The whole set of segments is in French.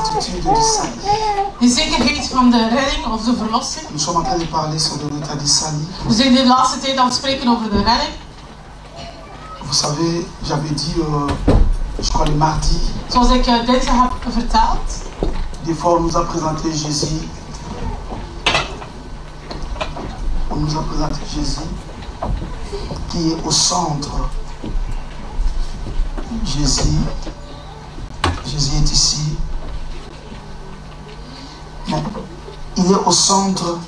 certitude du salut. De zekerheid van de redding of de verlossing. Nous sommes en train de parler sur de l'état du salut. We zijn de laatste tijd aan het spreken over de redding. Vous savez, j'avais dit, je crois le mardi, Zoals ik dinsdag heb verteld. des fois on nous a présenté Jésus. On nous a présenté Jésus qui est au centre. Jésus est ici. Mais il est au centre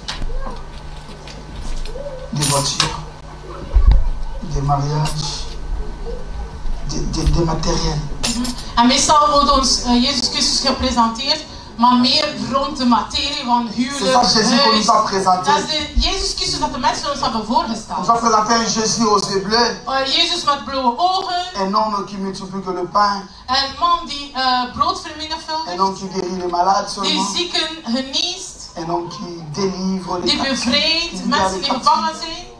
des voitures, des mariages, des matériels. En meestal wordt ons Jezus Christus gepresenteerd, maar meer rond de materie van huwelijk, C'est ça Jésus qu'on nous a présenté. Dat is de Jezus Christus dat de mensen ons hebben On nous a voorgesteld. présenté un Jésus aux yeux bleus, Jezus met blauwe ogen, un homme qui multiplie que le pain, een man die brood un vermenigvuldigt, homme qui guérit les malades die seulement, zieken geneest, un homme qui délivre les die captifs, bevrijdt, mensen die gevangen zijn.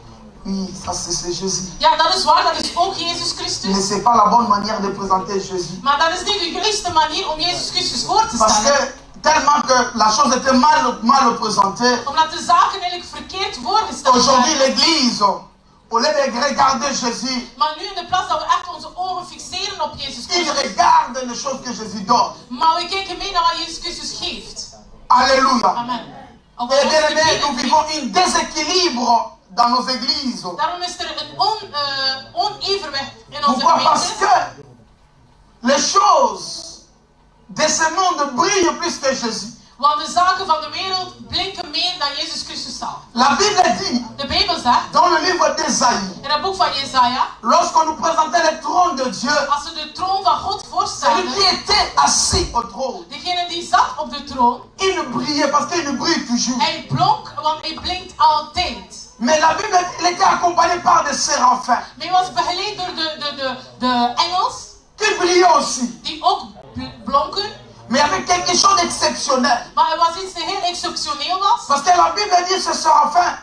Oui, ça c'est Jésus. Ja, dat is waar, dat is ook Jezus Mais Christus. c'est pas la bonne manière de présenter Jésus. Maar dat is niet de juiste manier om Jezus Christus voor te Parce stellen. que tellement que la chose était mal présentée, Omdat de zaken eigenlijk verkeerd voorgesteld aujourd'hui werden. l'église, au lieu de regarder Jésus, Maar nu in de plaats dat we echt onze ogen fixeren op Jezus il Christus. regarde les choses que Jésus donne. Maar we kijken mee naar wat Jezus Christus geeft. Alléluia. Amen. Op Et ons bien aimé, gebied. nous vivons un déséquilibre dans nos églises. Daarom is er een onevenwicht in onze Pourquoi? Parce gemeente. que les choses de ce monde brillent plus que Jésus. Want de zaken van de wereld blinken meer dan Jezus Christus zelf. La Bible dit, De Bijbel zegt, dans le livre d'Ésaïe, in het boek van Jesaja, lorsqu'on nous présentait le trône de Dieu, als ze de troon van God celui voorstelden, qui était assis au trône, degene die zat op de troon, il ne brillait parce qu'il ne brille toujours. hij blonk, want hij blinkt altijd. Mais la Bible, il était accompagné par des séraphins Maar hij was begeleid door de engels, qui brillaient aussi. die ook blonken. Mais il y avait quelque chose d'exceptionnel. Maar er was iets dat heel exceptioneel was. Parce que la Bible dit que ces séraphins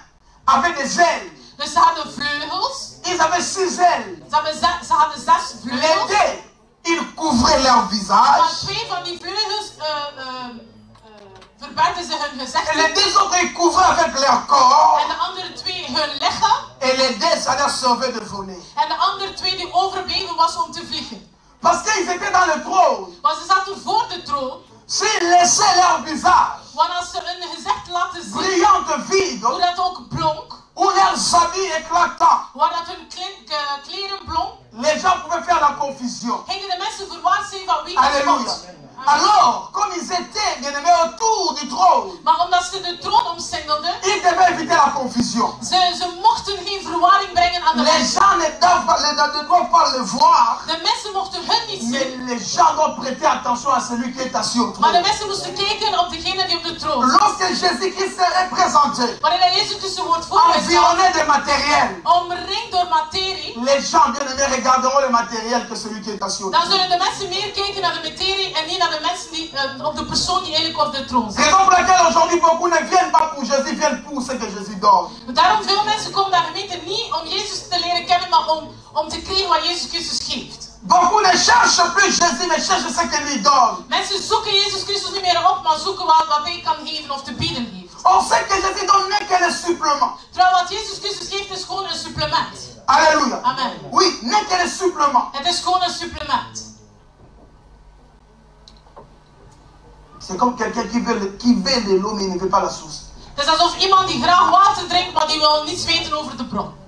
avaient des ailes. Dus ze hadden vleugels. Ils avaient 6 ailes. Ze hadden 6 Les vleugels. deux, ils couvraient leur Maar visage. 2 van die vleugels verbergden ze hun gezicht. Et les 2 autres, ils couvraient avec leur corps. En de andere 2 hun lichaam. Et les deux, ça leur servait de voler. En de andere 2 die overbleven was om te vliegen. Parce qu'ils étaient dans le trône. Want ze zaten voor de troon. S'ils laissaient leur visage Want als ze hun gezicht laten zien, brillant, vide, hoe dat ook blonk, ou leurs habits éclatants, waar dat hun kleren blonk, les gens pouvaient faire la confusion. gingen de mensen verwaard zijn van wie dat Alléluia. was. Alors, comme ils étaient bien aimés autour du trône, Maar omdat ze de troon omsingelden, ils devaient éviter la confusion. ze mochten geen verwarring brengen aan de Les mensen. gens ne doivent pas le voir, De mensen mochten hun niet mais zien, les gens doivent prêter attention à celui qui est assis au maar de trône. mensen moesten kijken op degene die op de troon zit. Lorsque Jésus-Christ serait présenté, Wanneer Jezus Christus wordt voorgesteld, environné de matériel, omringd door materie, les gens bien aimés regarderont le matériel que celui qui est assis au dan trône. zullen de mensen meer kijken naar de materie en niet naar de mensen die, op de persoon die eigenlijk op de troon zit. Raison pour laquelle aujourd'hui beaucoup ne viennent pas pour Jésus, ils viennent pour ce que Jésus donne. Daarom veel mensen komen naar gemeente niet om Jezus te leren kennen, maar om te krijgen wat Jezus Christus geeft. Beaucoup ne cherchent plus Jésus, mais cherchent ce qu'il lui donne. Mensen zoeken Jezus Christus niet meer op, maar zoeken wat hij kan geven of te bieden heeft. On sait que Jésus donne n'est que le supplément. Terwijl wat Jezus Christus geeft is gewoon een supplement. Alléluia. Amen. Oui, n'est que le supplément. Het is gewoon een supplement. C'est comme quelqu'un qui veut de l'eau mais il ne veut pas la source. Het is alsof iemand die graag water drinkt, maar die wil niets weten over de bron.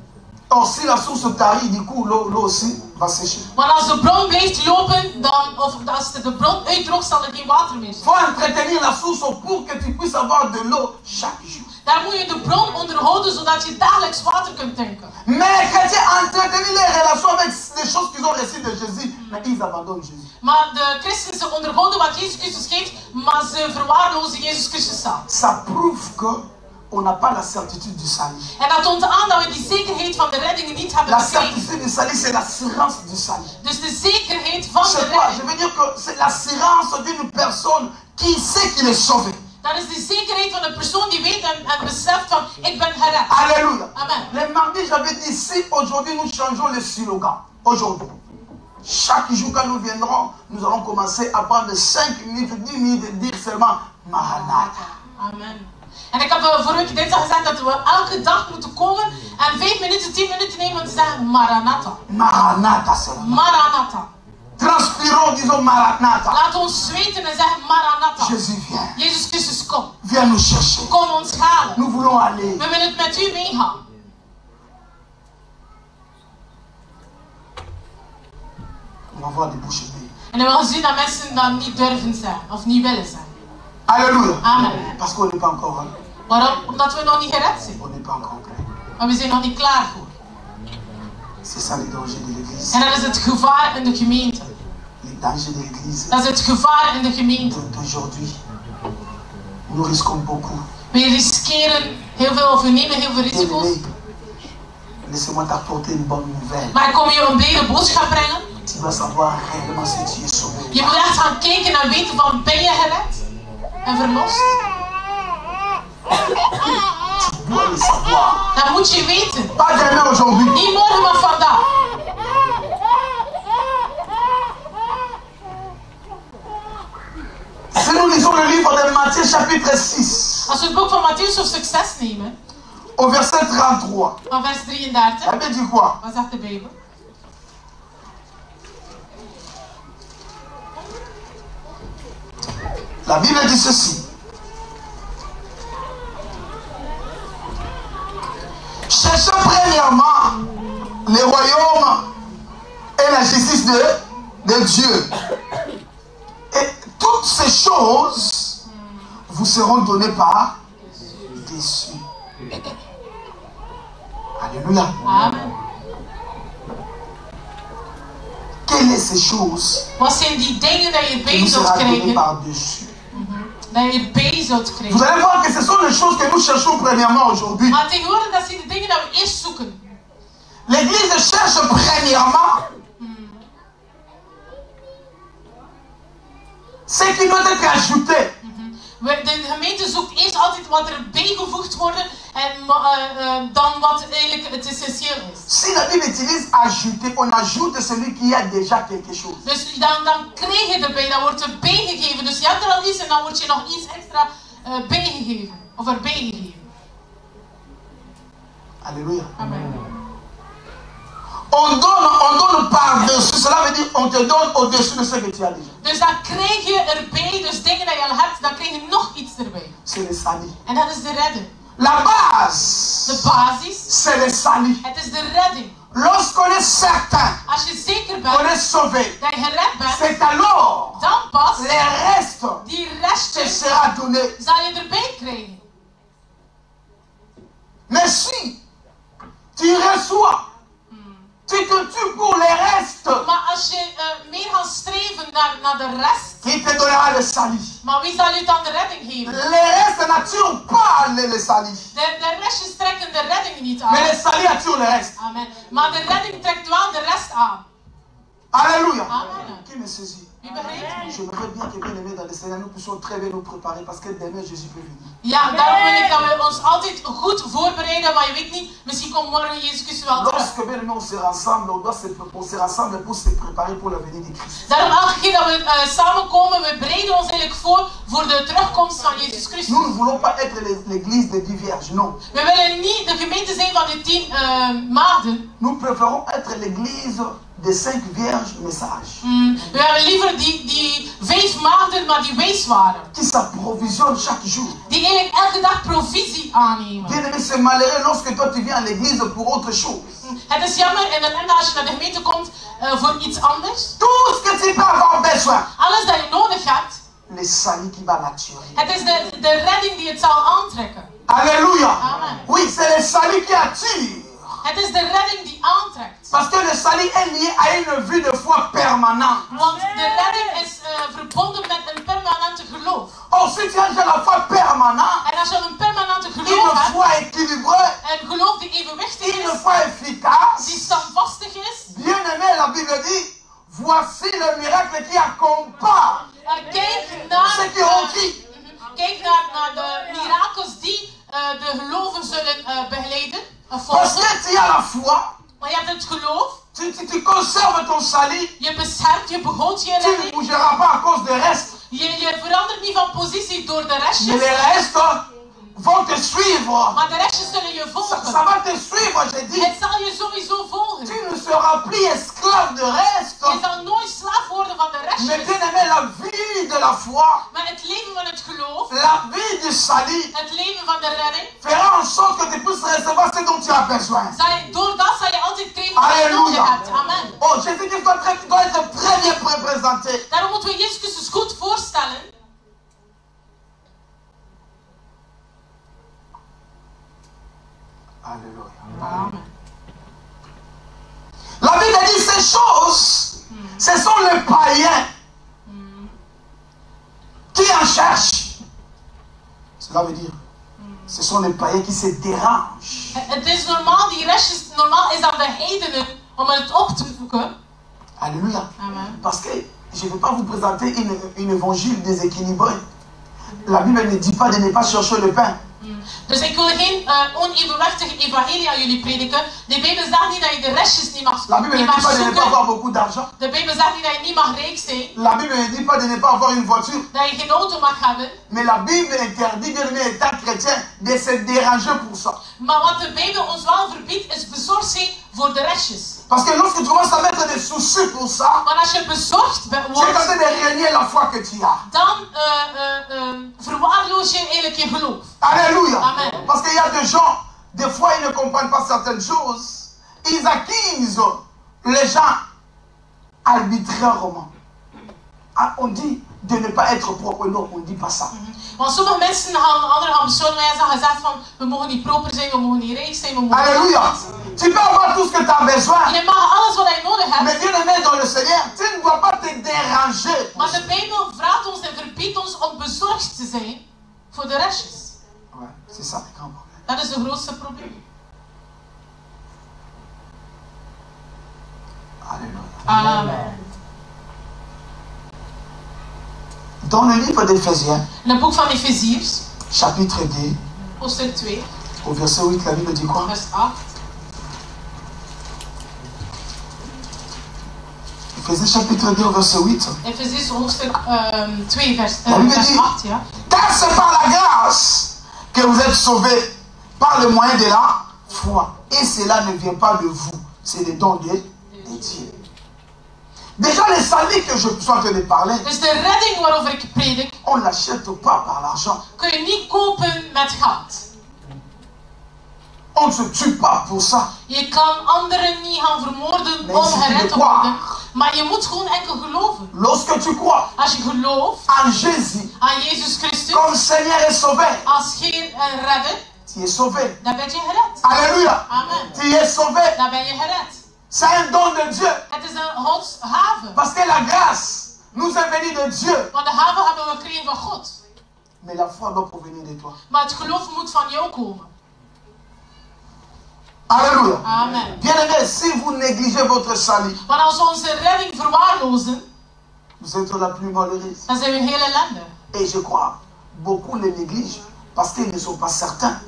Or si la source tarit, du coup l'eau aussi va sécher. Want als de bron blijft lopen, of als de bron uitdroogt, zal er geen water meer zijn. Il faut entretenir la source pour que tu puisses avoir de l'eau chaque jour. Daar moet je de bron onderhouden, zodat je dagelijks water kunt drinken. Mais les chrétiens entretenir les relations avec les choses qu'ils ont reçues de Jésus, mais ils abandonnent Jésus. Maar de christenen ze onderhouden wat Jezus Christus geeft, maar ze verwaarlozen Jezus Christus zelf. Ça prouve que on n'a pas la certitude du salut. En dat toont aan dat we die zekerheid van de redding niet hebben La gekregen. certitude du salut, c'est l'assurance du salut. Dus de zekerheid van de C'est quoi? Je redding, veux dire que c'est l'assurance d'une personne qui sait qu'il est sauvé. dat is de zekerheid van de persoon die weet en beseft van, ik ben gered. Alléluia. Amen. Les mardis, j'avais dit, si aujourd'hui nous changeons le slogan, aujourd'hui, Chaque jour quand nous viendrons, nous allons commencer à prendre 5 minutes, 10 minutes et dire seulement Maranatha. Amen. En ik heb vorige week dinsdag gezegd dat we elke dag moeten komen en 5 minuten, 10 minuten nemen om te zeggen Maranatha. Maranatha seulement. Maranatha. Transpirons, disons Maranatha. Laat ons zweten en zeggen Maranatha. Jésus vient. Jezus Christus, kom. Viens nous chercher. Kom ons halen. Nous voulons aller. We willen het met u meegaan. On va voir des bouches bées. En we gaan zien dat mensen dat niet durven zeggen of niet willen zeggen. Alléluia. Amen. Parce qu'on n'est pas encore. Hein? Waarom? Omdat we nog niet gered zijn. On n'est pas encore prêt. Maar we zijn nog niet klaar voor. C'est ça le danger de l'église. En dat is het gevaar in de gemeente. Le danger de l'église Dat is het gevaar in de gemeente. d'aujourd'hui. Nous risquons beaucoup. We riskeren heel veel, of we nemen heel veel risico's. Bien-aimé, laissez-moi t'apporter une bonne nouvelle. Maar ik kom je een blijde boodschap brengen. Tu dois savoir réellement si tu es sauvé. Je moet echt gaan kijken en weten van ben je gered en verlost. Tu dois le savoir. Dat moet je weten. Pas demain aujourd'hui. Niet morgen, maar vandaag. Si nous lisons le livre de Matthieu chapitre 6, Als we het boek van Matthäus hoofdstuk 6 nemen, au verset 33, van vers 33, la Bible dit quoi? wat zegt de Bijbel? La Bible dit ceci. Cherchez premièrement le royaume et la justice de Dieu. Et toutes ces choses vous seront données par dessus. Alléluia. Amen. Quelles sont ces choses Wat zijn die dingen dat je qui bij nous zult seront données krijgen? par dessus? Dat je erbij zult Vous krijgen. allez voir que ce sont les choses que nous cherchons premièrement aujourd'hui. Maar tegenwoordig, dat zijn de dingen dat we eerst zoeken. L'église cherche premièrement ce qui doit être ajouté. De gemeente zoekt eerst altijd wat er bijgevoegd wordt en dan wat eigenlijk het essentieel is. Si la Bible utilise ajouter, on ajoute celui qui a déjà quelque chose. Dus dan krijg je erbij, dan wordt er bijgegeven. Dus je hebt er al iets en dan wordt je nog iets extra bijgegeven. Of erbij gegeven. Alléluia. Amen. On donne par-dessus. Cela veut dire on te donne au-dessus de ce que tu as déjà. Dus dan krijg je erbij, dus dingen dat je al hebt, dan krijg je nog iets erbij. C'est le salut. En dat is de redding. La base, De basis, c'est le salut. het is de redding. Lorsqu'on est certain Als je zeker qu'on bent est sauvé, dat je gered bent, c'est alors dan pas le reste die te restjes sera donné. zal je erbij krijgen. Mais si tu reçois, tu te tues pour le reste, Maar als je meer gaat streven naar de rest, qui te donnera le salut. maar wie zal je dan de redding geven? Le reste n'attire pas le salut. De restjes trekken de redding niet Mais aan. le salut attire le reste. Amen. Maar de redding trekt wel de rest aan. Alléluia. Amen. Qui me saisit? Wie begrijpt? J'aimerais bien que bien aimé dans le Seigneur, nous puissions très bien nous préparer parce que demain Jésus peut venir. Ja, daarom wil ik dat we ons altijd goed voorbereiden, maar je weet niet, misschien komt morgen Jezus Christus wel terug. Lorsque bien aimé on se rassemble, on se rassemble pour se préparer pour la venue de Christ. Daarom elke keer dat we samenkomen, we bereiden ons eigenlijk voor de terugkomst van Jezus Christus. Nous ne voulons pas être l'église des 10 vierges, non. We willen niet de gemeente zijn van de 10 maagden. Nous préférons être l'église des 5 vierges messages. We hebben liever die 5 maagden, maar die wijs waren. Qui s'approvisionnent chaque jour. Die eigenlijk elke dag provisie aannemen. Bien aimé, c'est malheureux lorsque toi tu viens à l'église pour autre chose. Het is jammer en ellende als je naar de gemeente komt voor iets anders. Tout ce que tu peux avoir besoin, Alles dat je nodig hebt, le salut qui va l'attirer. het is de redding die het zal aantrekken. Alléluia. Amen. Oui, c'est le salut qui attire. Het is de redding die aantrekt. Parce que le salut est lié à une vie de foi permanente. Want de redding is verbonden met een permanente geloof. Or, si tu as déjà la foi permanente, En als je een permanente une geloof hebt, foi équilibrée, een geloof die evenwichtig une is, foi efficace, die standvastig is, bien aimé, la Bible dit, voici le miracle qui accompagne kijk naar de mirakels die de geloven zullen begeleiden. Parce que tu as la foi, Maar je hebt het geloof, Tu conserves ton salut. Je beschermt je behoud je Tu ne redding. bougeras pas à cause de reste. Je verandert niet van positie door de Mais restjes. les restes vont te suivre. Maar de restjes zullen je Ça volgen. va te suivre, j'ai dit. Het zal je sowieso volgen. Tu ne seras plus esclave de reste. Je zal nooit slaaf worden van de Mais restjes. bien aimé, la vie de la foi, Maar het leven van het geloof, la vie du salut, het leven van de redding, fera en sorte que tu puisses recevoir ce dont tu as besoin. door dat zal je altijd krijgen wat je nodig Alléluia. hebt. Amen. Oh, Jésus-Christ doit être très bien représenté. Daarom moeten we Jezus Christus goed voorstellen. Alléluia. Amen. La Bible dit ces choses, ce sont les païens qui en cherchent. Cela veut dire, ce sont les païens qui se dérangent. Het is normaal, die restjes, normaal is dat de heidenen om het op te zoeken. Alléluia. Amen. Parce que je ne vais pas vous présenter une évangile déséquilibré. La Bible ne dit pas de ne pas chercher le pain. Dus ik wil geen onevenwichtige evangelie aan jullie prediken. De Bijbel zegt niet dat je de restjes niet mag, La Bible ne niet dit mag pas de ne pas avoir zoeken. beaucoup d'argent. De Bijbel zegt niet dat je niet mag rijk zijn. La Bible ne dit pas de ne pas avoir une voiture. Dat je geen auto mag hebben. Mais la Bible interdit, bien aimé, étant chrétien, de se déranger pour ça. Maar wat de Bijbel ons wel verbiedt, is bezorgd zijn voor de restjes. Parce que lorsque tu commences à mettre des soucis pour ça, Want als je bezorgd tu es en wordt, train de renier la foi que tu as. dan verwaarloos je eigenlijk je geloof. Alléluia. Amen. Parce qu'il y a des gens, des fois ils ne comprennent pas certaines choses. Ils accusent les gens arbitrairement. Ah, on dit de ne pas être propre. Non, on ne dit pas ça. Want sommige mensen gaan, anderen gaan beschouwen en zeggen gezegd van we mogen niet proper zijn, we mogen niet rijk zijn, we mogen Alléluia. Tu peux avoir tout ce que tu as besoin. Je mag alles wat je nodig hebt. Mais bien aimé dans le Seigneur, tu ne dois pas te déranger. Maar de Bijbel vraagt ons en verbiedt ons om bezorgd te zijn voor de restjes. Ouais, c'est ça le grand problème. Dat is het grootste probleem. Alléluia. Amen. Dans le livre d'Éphésiens, In het boek van Efeziërs, chapitre 2, hoofdstuk 2, au verset 8, la Bible dit quoi? vers 8. Éphésiens chapitre 2, au verset 8. Efeziërs hoofdstuk 2, vers Bible dit, 8, ja. car c'est par la grâce que vous êtes sauvés par le moyen de la foi. Et cela ne vient pas de vous, c'est le don de Dieu. Déjà, le salut que je suis en train de parler, Dus de redding waarover ik predik, on ne l'achète pas par l'argent. kun je niet kopen met geld. On ne se tue pas pour ça. Je kan anderen niet gaan vermoorden Nee, om je gered moet te worden. croire. Maar je moet gewoon enkel geloven. Lorsque tu crois Als je gelooft en Jésus aan Jezus Christus comme Seigneur et Sauveur, als Heer en Redder, tu es sauvé. dan ben je gered. Alléluia. Amen. Tu es sauvé. Dan ben je gered. C'est un don de Dieu. Het is een Gods gave. Parce que la grâce nous est venue de Dieu. Want de gave hebben we gekregen van God. Mais la foi doit provenir de toi. Maar het geloof moet van jou komen. Alléluia. Amen. Bien-aimés, si vous négligez votre salut, Want als we onze redding verwaarlozen, vous êtes la plus malheureuse. dan zijn we heel ellendig. Et je crois, beaucoup le négligent parce qu'ils ne sont pas certains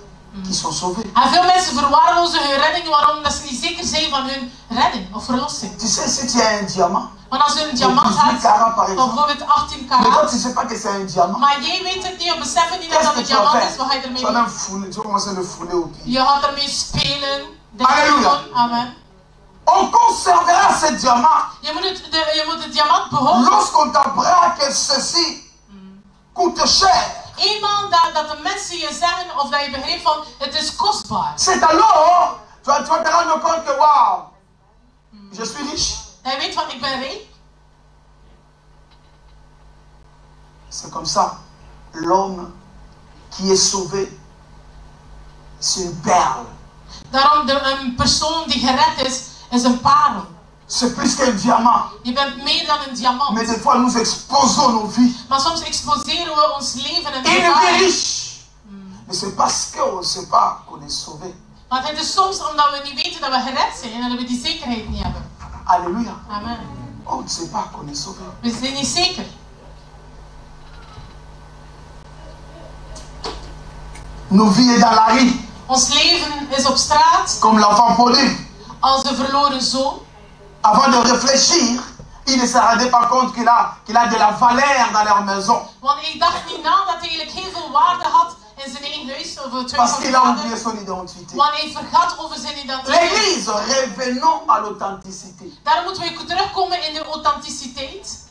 qu'ils sont sauvés. En veel mensen verwaarlozen hun redding, waarom? Dat ze niet zeker zijn van hun redding of verlossing. Tu sais, si tu as un diamant, Want als je een diamant 18 hebt, carats par exemple, bijvoorbeeld 18 mais toi karat, tu ne sais pas que c'est un diamant, maar jij weet het niet, je beseft niet dat qu'est-ce dat que een tu vas diamant faire? is, wat ga je Tu ermee vas doen? même fouler, tu vas commencer à le fouler au pied. Je gaat ermee spelen. Halleluja. Amen. On conservera ce diamant Je moet de diamant behouden. lorsqu'on t'apprend que ceci coûte cher. Eenmaal dat de mensen je zeggen, of dat je begrijpt van, het is kostbaar. C'est alors, tu vas te rendre compte que waouh, je suis riche. Dat je weet van, ik ben rijk. C'est comme ça. L'homme qui est sauvé, c'est une perle. Daarom, een persoon die gered is een parel. C'est plus qu'un diamant. Je bent meer dan een diamant. Mais des fois, nous exposons nos vies. Maar soms exposeren we ons leven en Il devient gevaar. riche. Mais c'est parce qu'on ne sait pas qu'on est sauvé. Want het is soms omdat we niet weten dat we gered zijn en dat we die zekerheid niet hebben. Alléluia. Amen. On ne sait pas qu'on est sauvé. We zijn niet zeker. Nos vies est dans la rue, Ons leven is op straat comme l'enfant prodigue. als de verloren zoon. avant de réfléchir, ils ne se rendaient pas compte qu'il a de la valeur dans leur maison. Want hij dacht niet na dat hij eigenlijk heel veel waarde had in zijn eigen huis. Of het huis Parce van qu'il zijn a vader. oublié son identité. Want hij vergat over zijn identiteit. L'église, revenons à l'authenticité. Daarom moeten we terugkomen in de authenticiteit.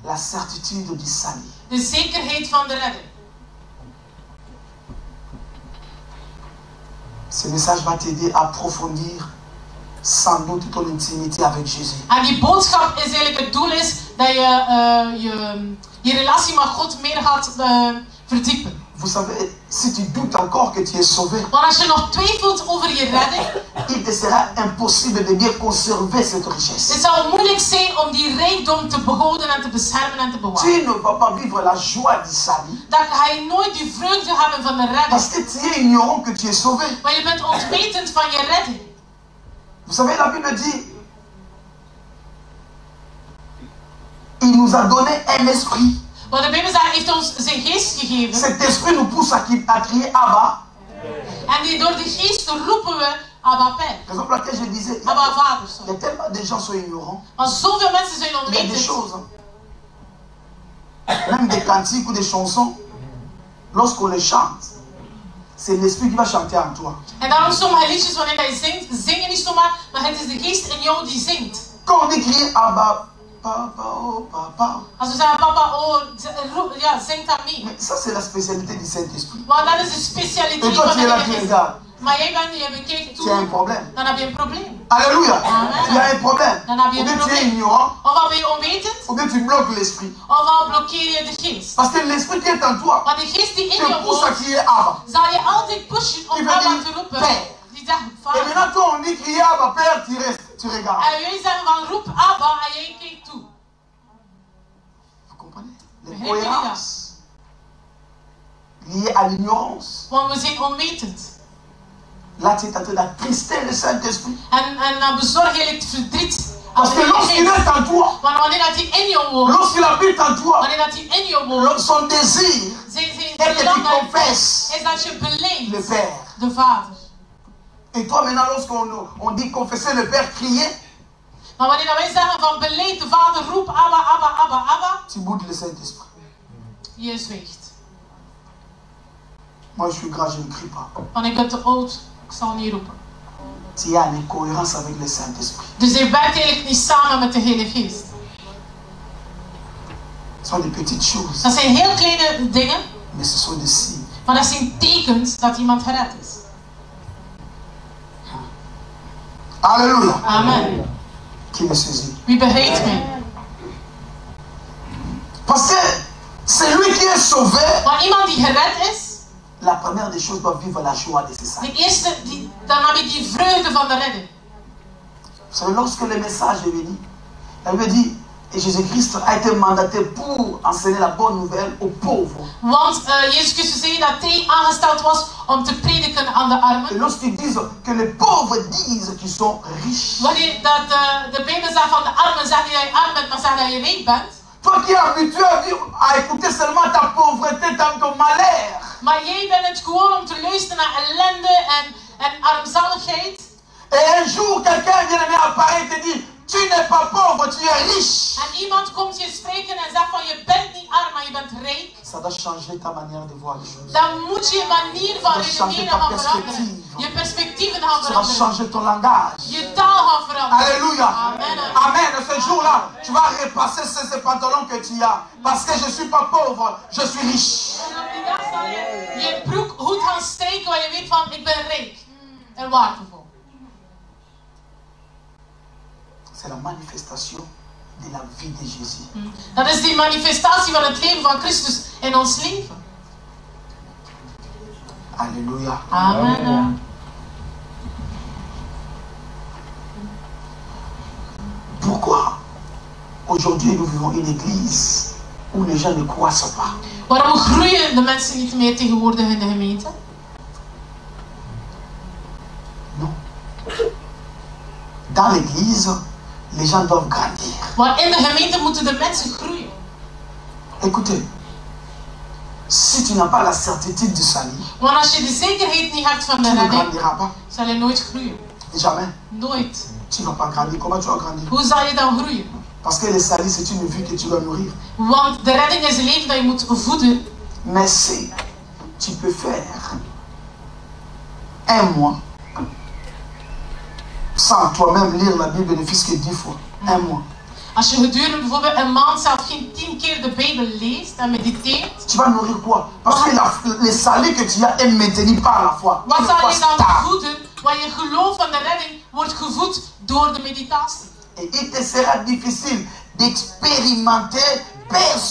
La certitude du salut. De zekerheid van de redding. Ce message va t'aider à approfondir sans doute ton intimité avec Jésus. En die boodschap is eigenlijk, het doel is dat je je relatie met God meer gaat verdiepen. Vous savez, si tu doutes encore que tu es sauvé, Want als je nog twijfelt over je redding, il te sera impossible de bien conserver cette richesse. het zal moeilijk zijn om die rijkdom te behouden en te beschermen en te bewaren. Tu ne vas pas vivre la joie du salut Dat ga je nooit die vreugde hebben van de parce redding. que tu es ignorant que tu es sauvé. Maar je bent ontwetend van je redding. Vous savez, la Bible dit, il nous a donné un esprit. Want de Bijbel zegt, hij heeft ons zijn geest gegeven. Cet esprit nous pousse à crier Abba. En door de geest roepen we Abba Père. Raison pour laquelle je disais, Abba Vader, il y sorry. a tellement de gens sont ignorants. Want zoveel mensen zijn Il y a des onwetend. choses, même des cantiques ou des chansons, lorsqu'on les chante, c'est l'esprit qui va chanter en toi. En daarom sommige liedjes, wanneer hij zingt, zingen niet zomaar, maar het is de geest in jou die zingt. Quand on dit crier Abba, papa, oh papa, Als we zeggen, papa, oh, ja, zing dat mee. mais ça c'est la spécialité du Saint-Esprit. Want dat is de Et specialiteit toi van tu es là, de tu geest. regardes, Maar jij bent, je bekijkt tu as un toe, problème. dan heb je een probleem. Alléluia, Amen. tu as un problème. Dan heb je Ou een bien tu es probleem. ignorant, Ofwel ben je onwetend, ou bien tu bloques l'esprit. ofwel blokkeer je de geest. Parce que l'esprit qui est en toi Want de geest die in te je pousse à woont, crier Abba. zal je altijd pushen om Die wil Abba die te roepen. Père. Die zegt, Et vader. maintenant toi on dit crier Abba, Père, tu restes, tu regardes. En jullie zeggen van, roep Abba en jij kijkt toe. Vous comprenez? Les Begrijpen jullie cohérences liées à l'ignorance. Want we zijn onwetend. Là tu es en train d'attrister le Saint-Esprit. En dan bezorg je het verdriet. Parce que lorsqu'il est en toi, Want wanneer dat hij in jou woont, lorsqu'il habite en toi, wanneer dat hij in jou woont, son désir zijn est que tu verlangen confesses is dat je le beleidt Père. de Vader. Et toi maintenant lorsqu'on dit confesser le Père, crier, Maar wanneer dat wij zeggen van beleid de Vader, roep Abba, Abba, Abba, Abba, tu boudes le Saint-Esprit. je zwijgt. Moi je suis grand, je ne crie pas. Want ik ben te oud, ik zal niet roepen. Tu as une incohérence avec le Saint-Esprit. Dus hij werkt eigenlijk niet samen met de Heilige Geest. Ce sont des petites choses, Dat zijn heel kleine dingen, mais ce sont des signes. maar dat zijn tekens dat iemand gered is. Alléluia. Amen. Qui me saisit? Wie begrijpt mij? Parce que celui qui est sauvé, Want iemand die gered is, la première des choses doit vivre la joie de ses saints. de eerste, dan heb je die vreugde van de redding. Vous savez, lorsque le message est venu, elle me dit, et Jésus-Christ a été mandaté pour enseigner la bonne nouvelle aux pauvres. Want Jezus Christus zei dat hij aangesteld was om te prediken aan de Et armen. lorsqu'ils disent que les pauvres disent qu'ils sont riches, Wanneer dat de Bijbel zegt van de armen, zegt niet dat je arm bent, maar zegt dat je rijk bent. toi qui es habitué à vivre, à écouter seulement ta pauvreté, ton malheur, Maar jij bent het gewoon om te luisteren naar ellende en armzaligheid. et un jour quelqu'un vient de apparaître et te dit, tu n'es pas pauvre, tu es riche. En iemand komt je spreken en zegt van je bent niet arm, maar je bent rijk. Ça doit changer ta manière de voir les choses. Dan moet je je manier van Dat change redeneren ta gaan veranderen. perspectief. Je perspectieven gaan Ça va veranderen. changer ton langage. Je taal gaat veranderen. Alléluia. Amen. Amen. Ce jour-là, tu vas repasser ce pantalon que tu as. Parce que je ne suis pas pauvre, je suis riche. En op die dag zal je je broek goed gaan strijken, waar je weet van ik ben rijk en waardevol. C'est la manifestation de la vie de Jésus. Dat is die manifestatie van het leven van Christus in ons leven. Alléluia. Amen. Pourquoi aujourd'hui nous vivons une église où les gens ne croissent pas? Waarom groeien de mensen niet meer tegenwoordig in de gemeente? Non. Dans l'église, les gens doivent grandir. Maar in de gemeente moeten de mensen groeien. Écoutez, si tu n'as pas la certitude du salut, Want als je de zekerheid niet hebt van de tu ne redding, grandiras pas. zal je nooit groeien. Jamais. Nooit. Tu ne vas pas grandir. Comment tu vas grandir? Hoe zal je dan groeien? Parce que le salut, c'est une vie que tu dois nourrir. Want de redding is een leven dat je moet voeden. Mais si tu peux faire un mois sans toi-même lire la Bible ne fût-ce que 10 fois, un mois. Als je gedurende bijvoorbeeld een maand zelf geen 10 keer de Bijbel leest en mediteert. Tu vas nourrir quoi? Parce que le salut que tu as est maintenu par la foi. Wat zal je dan voeden? Want je geloof van de redding wordt gevoed door de meditatie. Et il te sera difficile d'expérimenter,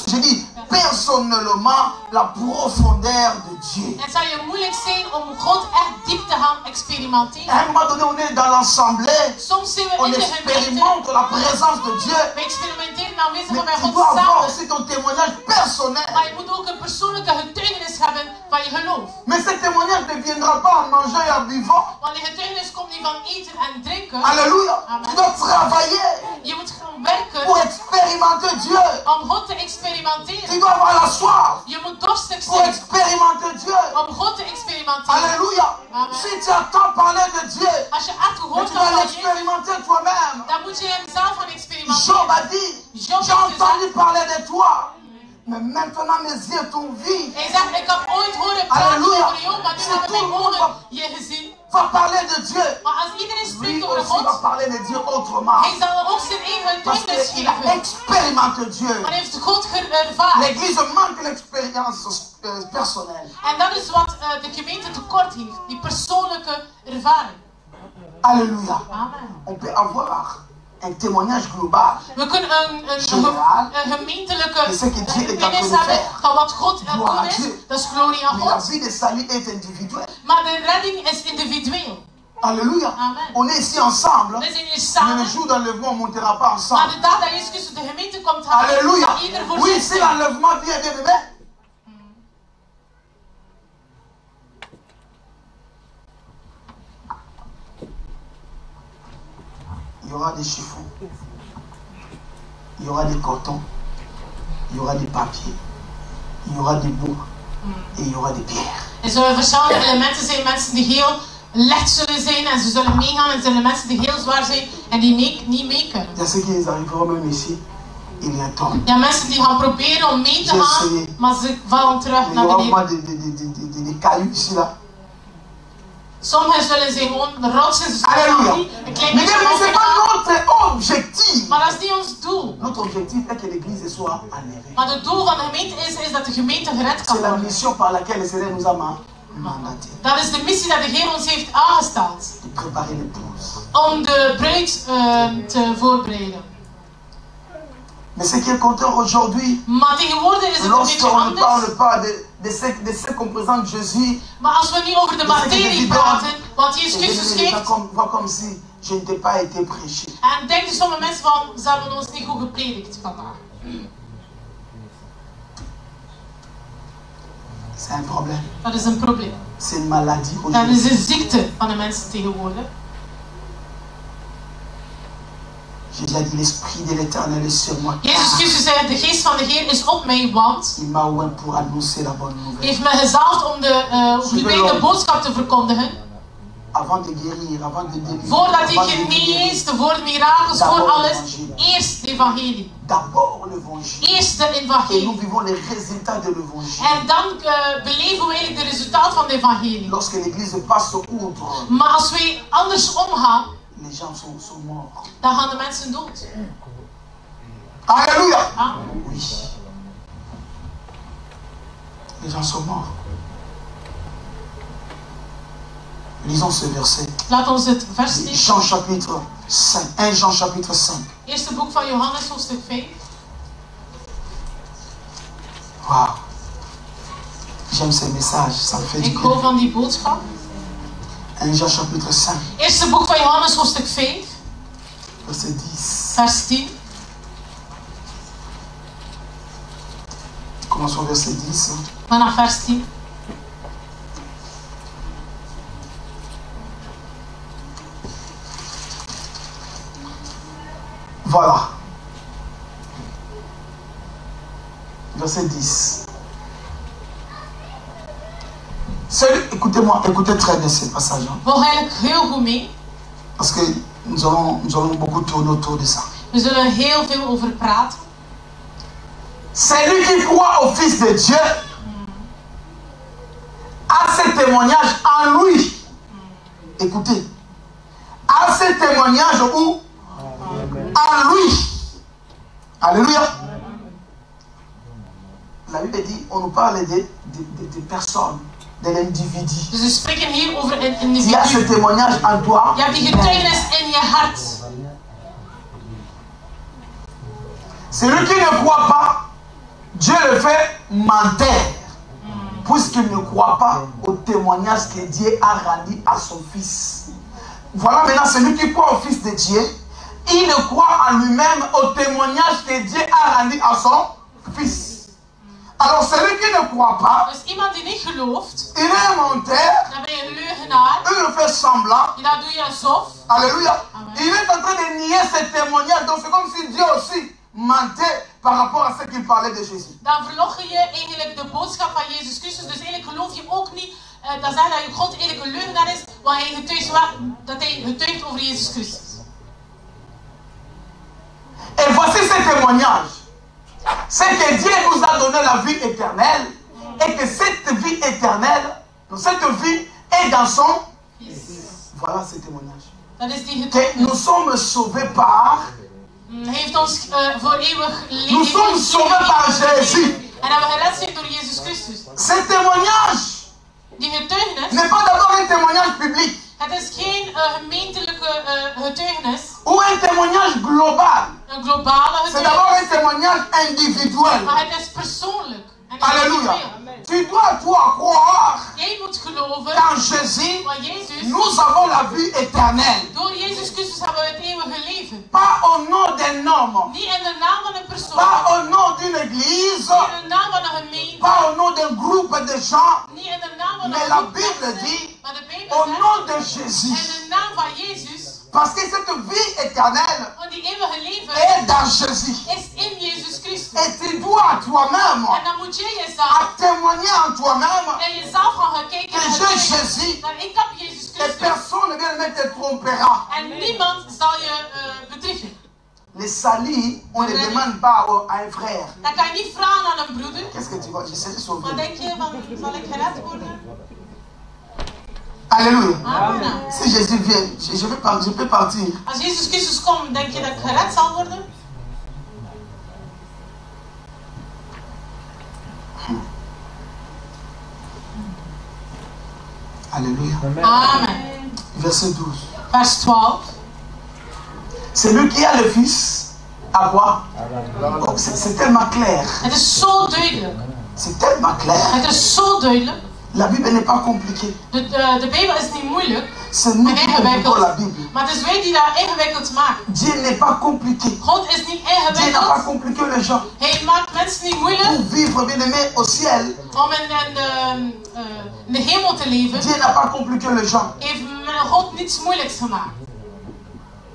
je dis personnellement, la profondeur de Dieu. Het zal je moeilijk zijn om God echt diep te gaan experimenteren. À un moment donné, on est dans l'assemblée, Soms zien we on in de gemeente, expérimente la présence de Dieu. we experimenteren de aanwezigheid Mais van tu dois God avoir samen. aussi ton témoignage personnel. Maar je moet ook een persoonlijke getuigenis hebben van je geloof. Mais ce témoignage ne viendra pas en mangeant et en buvant. Want die getuigenis komt niet van eten en drinken. Alléluia. Tu dois travailler Je moet gaan werken pour expérimenter Dieu. om God te Tu experimenteren. dois avoir la soif Je moet dorstig pour zijn expérimenter Dieu. om God te experimenteren. Alléluia. Amen. Si tu entends parler de Dieu, Als je echt mais gehoord tu hebt dois van Jezus, l'expérimenter toi-même. dan moet je hem zelf gaan Job experimenteren. a dit, Job j'ai heeft entendu gezegd, parler de toi. Mais maintenant mes yeux t'ont vu. hij zegt, ik heb ooit horen praten Halleluja. over jou, maar nu C'est hebben mijn tout le monde ogen je gezien. Va parler de Dieu. Maar als iedereen Lui spreekt over aussi va God, parler de Dieu autrement. hij zal ook zijn eigen Parce getuigenis qu'il a geven. expérimenté Dieu. Maar hij heeft God ervaren. L'église manque l'expérience personnelle. En dat is wat de gemeente tekort heeft, die persoonlijke ervaring. Alléluia. Amen. On peut avoir un témoignage global. We kunnen een gemeentelijke Mais ce que Dieu est en train getuigenis de hebben faire. van wat God aan Gloire à het doen is. Dieu. Dat is glorie aan Mais la God. vie de salut est individuelle. Maar de redding is individueel. Alléluia. Amen. On est ici ensemble. We zijn hier Mais samen. le jour d'enlèvement, on ne montera pas Maar ensemble. de dag dat Jezus Christus de gemeente komt halen, Alléluia. gaat ieder voor Oui, zich si zijn. l'enlèvement vient, bien aimé. Il y aura des chiffons, il y aura des cotons, il y aura des papiers, il y aura des bois et il y aura des pierres. Er zullen verschillende elementen zijn, mensen die heel licht zullen zijn en ze zullen meegaan. En er zullen mensen die heel zwaar zijn en die niet mee kunnen. Il y a ceux qui arriveront même ici, il y a tant. Ja, mensen die gaan proberen om mee te gaan, maar ze vallen terug Il y naar aura beneden. vraiment des cailloux ici là. Sommigen zullen zijn gewoon rotsen, ze Alléluia. zullen niet een klein Mais beetje ce n'est omhoog gaan. pas notre objectif. Maar dat is niet ons doel. Notre objectif est que l'église soit enlevée. Maar het doel van de gemeente is dat de gemeente gered kan C'est la worden. mission par laquelle le Seigneur nous a mandaté Dat is de missie dat de Heer ons heeft aangesteld. de préparer l'épouse. Om de bruid te voorbereiden. Mais ce qui est compteur aujourd'hui, Maar tegenwoordig is het een beetje lorsqu'on ne parle anders. pas de ce qu'on présente Jésus, Maar als we nu over de materie praten, want Jezus les Christus gens geeft, voient comme si je n'étais pas été prêché. en denken sommige mensen van, ze hebben ons niet goed gepredikt vandaag. C'est un problème. Dat is een probleem. C'est une maladie Dat is aujourd'hui. een ziekte van de mensen tegenwoordig. J'ai déjà dit, l'Esprit de l'Éternel est sur moi. Jezus Christus zei, de geest van de Heer is op mij, want Il m'a oint pour annoncer la bonne hij nouvelle. heeft mij gezalfd om de boodschap te verkondigen. Avant de guérir, avant de délivrer, Voordat hij avant de geneest, voor de mirakels, voor alles, eerst de evangelie. d'abord l'évangile. Eerst de Et nous evangelie. vivons les résultats de l'évangile. En dan beleven we eigenlijk de resultaat van de evangelie. Lorsque l'église passe outre, Maar als wij anders omgaan, les gens sont morts. dan gaan de mensen dood. Alléluia. Ah. Oui. Les gens sont morts. Lisons ce verset. Laat ons het vers lezen. Jean chapitre 5. 1 Jean chapitre 5. Eerste boek van Johannes, hoofdstuk 5. Waouh. J'aime ces messages. Ça me fait du Ik bien. hou van die boodschap. 1 Jean chapitre 5. Eerste boek van Johannes, hoofdstuk 5, Verset 10. vers 10. Commençons verset 10. Vanaf vers 10. Voilà. Verset 10. Écoutez-moi, écoutez très bien ce passage. Volg eigenlijk heel goed mee. Parce que nous allons beaucoup tourner autour de ça. We zullen heel veel over praten. Celui qui croit au Fils de Dieu a ce témoignage en lui. Écoutez, a ce témoignage où? En lui. Alléluia. La Bible dit, on nous parle des personnes, de l'individu. Dus we spreken hier over een Il y a ce individu. témoignage en toi. Je hebt die getuigenis in je hart. Celui qui ne croit pas, Dieu le fait menteur. Puisqu'il ne croit pas au témoignage que Dieu a rendu à son Fils. Voilà maintenant celui qui croit au Fils de Dieu. Il ne croit en lui-même au témoignage que Dieu a rendu à son Fils. Alors celui qui ne croit pas, Dus iemand die niet gelooft, il est un menteur, dan ben je een leugenaar. il fait semblant. En dan doe je alsof. Alléluia. Amen. Il est en train de nier ce témoignage. Donc c'est comme si Dieu aussi mentait par rapport à ce qu'il parlait de Jésus. Dan verloochen je eigenlijk de boodschap van Jezus Christus. Dus eigenlijk geloof je ook niet. Dan zeg je dat je God eigenlijk een leugenaar is. Want hij getuigt over Jezus Christus. Et voici ce témoignage. C'est que Dieu nous a donné la vie éternelle. Et que cette vie éternelle, cette vie est dans son Fils. Voilà ce témoignage. Dat is die Que getuigenis. nous sommes sauvés par. Hij heeft ons voor eeuwig leven. Nous sommes sauvés par Jésus. En dat we gered zijn door Jezus Christus. Ce témoignage Die getuigenis. n'est pas d'abord un témoignage public. Het is geen gemeentelijke getuigenis. Ou un témoignage global. Een globale C'est d'abord getuigenis. un témoignage individuel. Maar het is persoonlijk. En Alléluia. individueel. Tu dois toi croire Jij moet geloven. qu'en Jésus, Want Jezus. nous avons la vie éternelle. Door Jezus Christus hebben we het eeuwige leven. Pas au nom d'un homme. Niet in de naam van een persoon. Pas au nom d'une église. Niet in de naam van een gemeente. Pas au nom d'un groupe de gens. Niet in de naam van Mais een la groep Bible mensen. dit Maar de Bijbel au zegt. nom de In Jésus. de naam van Jezus. Parce que cette vie éternelle Want die eeuwige leven est dans Jésus. is in Jezus Christus. Et tu dois toi-même En dan moet je jezelf témoigner en toi-même en jezelf gaan kijken que en j'ai zeggen, Jésus. dat ik heb Jezus Et Christus. personne ne ne te trompera. En niemand zal je bedriegen. Les salis, on ne demande pas à un frère. Dat kan je niet vragen aan een broeder. Qu'est-ce que tu vas? Je serai sauvé. Wat denk je van, zal ik gered worden? Alléluia. Amen. Si Jésus vient, je peux partir. Als Jezus Christus komt, denk je dat ik gered zal worden? Alléluia. Amen. Verset 12. Vers 12. Celui qui a le Fils, a quoi? Oh, c'est tellement clair. Het is zo duidelijk. C'est tellement clair. Het is zo duidelijk. La Bible n'est pas compliquée. De Bijbel is niet moeilijk. C'est nous En qui compliquons ingewikkeld. la Bible. Maar het is wij die dat ingewikkeld maken. Dieu n'est pas compliqué. God is niet Dieu n'a pas ingewikkeld. compliqué les gens. Hij maakt mensen niet moeilijk Pour vivre bien aimé au ciel, om in de hemel te leven. Dieu n'a pas compliqué les gens. Heeft God niets moeilijks gemaakt.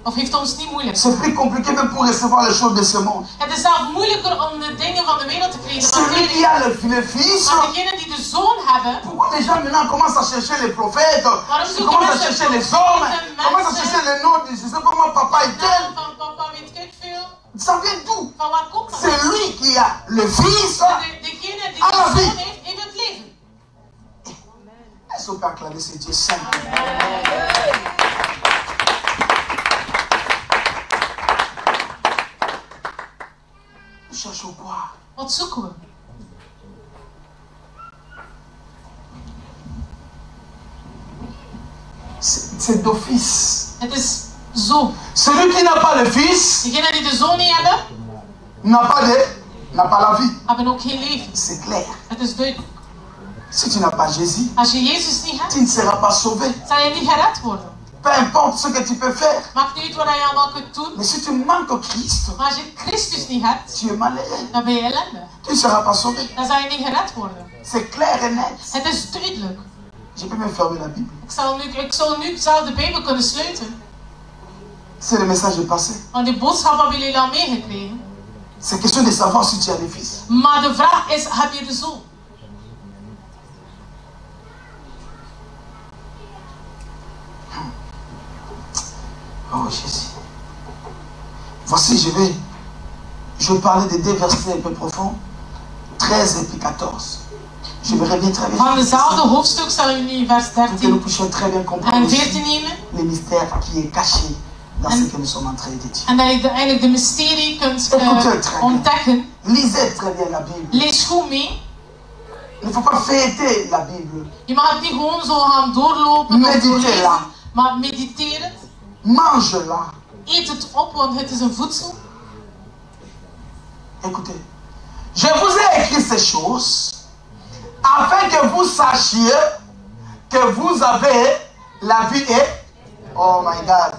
Of heeft ons niet moeilijk C'est plus compliqué même pour recevoir les choses de ce monde. Het is zelfs moeilijker om de dingen van de wereld te krijgen. Dan Celui qui a le Fils, maar degenen die de zoon hebben, pourquoi les gens maintenant commencent à chercher les prophètes, ils commencent à chercher les hommes, commencent à chercher les noms, je sais pas moi, papa et tel. naam van papa weet ik veel. Ça vient d'où? Van waar komt dat? C'est lui qui a le Fils. Degene die de zoon heeft, heeft het leven. Est-ce qu'on peut acclamer ce Dieu saint? Nous cherchons quoi? Wat zoeken we? C'est d'office. Het is zo. Celui qui n'a pas le Fils Degenen die de zoon niet hebben, n'a pas la vie. hebben ook geen leven. C'est clair. Het is duidelijk. Si tu n'as pas Jésus, Als je Jezus niet hebt, tu ne seras pas sauvé. zal je niet gered worden. Peu importe ce que tu peux faire. Maakt niet uit wat je allemaal kunt doen. Mais si tu manques Christ, Maar als je Christus niet hebt, tu es malheureux. dan ben je ellendig. Tu ne seras pas sauvé. Dan zal je niet gered worden. C'est clair et net. Het is duidelijk. Je peux même fermer la Bible. Ik zal nu zelf de Bijbel kunnen sluiten. C'est le message est passé. Want die boodschap hebben jullie al meegekregen. C'est question de savoir si tu as le Fils. Maar de vraag is, heb je de zoon? Oh Jésus. Voici, je vais parler de 2 versets un peu profonds. 13 et puis 14. Je verrai bien très bien. Van dezelfde hoofdstuk zal u nu vers Pour que nous 13 puissions très bien comprendre en aussi 14 nemen. le mystère qui est caché dans ce que nous sommes en train de dire. En dat je eigenlijk de mysterie kunt Écoutez très bien. ontdekken. Lisez très bien la Bible. Lees goed mee. Il ne faut pas fêter la Bible. Je mag het niet gewoon zo gaan doorlopen of Mediteer doorlezen, la. maar mediteer het. Mange-la. Eet het op, want het is een voedsel. Écoutez, je vous ai écrit ces choses afin que vous sachiez que vous avez la vie et... Oh my God,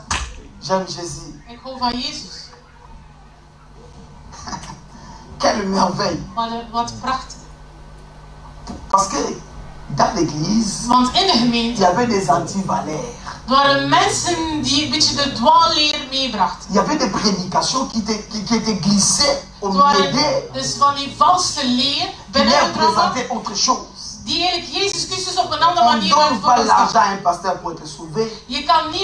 j'aime Jésus. Ik hou van Jezus. Quelle merveille. Wat prachtig. Parce que dans l'église, Want in de il gemeente y avait des antivalères. waren mensen die een beetje de dwaalleer meebrachten. Il y avait des prédications qui étaient glissées au Het milieu waren d'eux, dus van die valse leer qui binnen leur het programma, présentaient autre chose. die eigenlijk Jezus Christus op een andere On ne manier donne werden pas voorgesteld. l'argent à un pasteur pour être sauvé. Je kan niet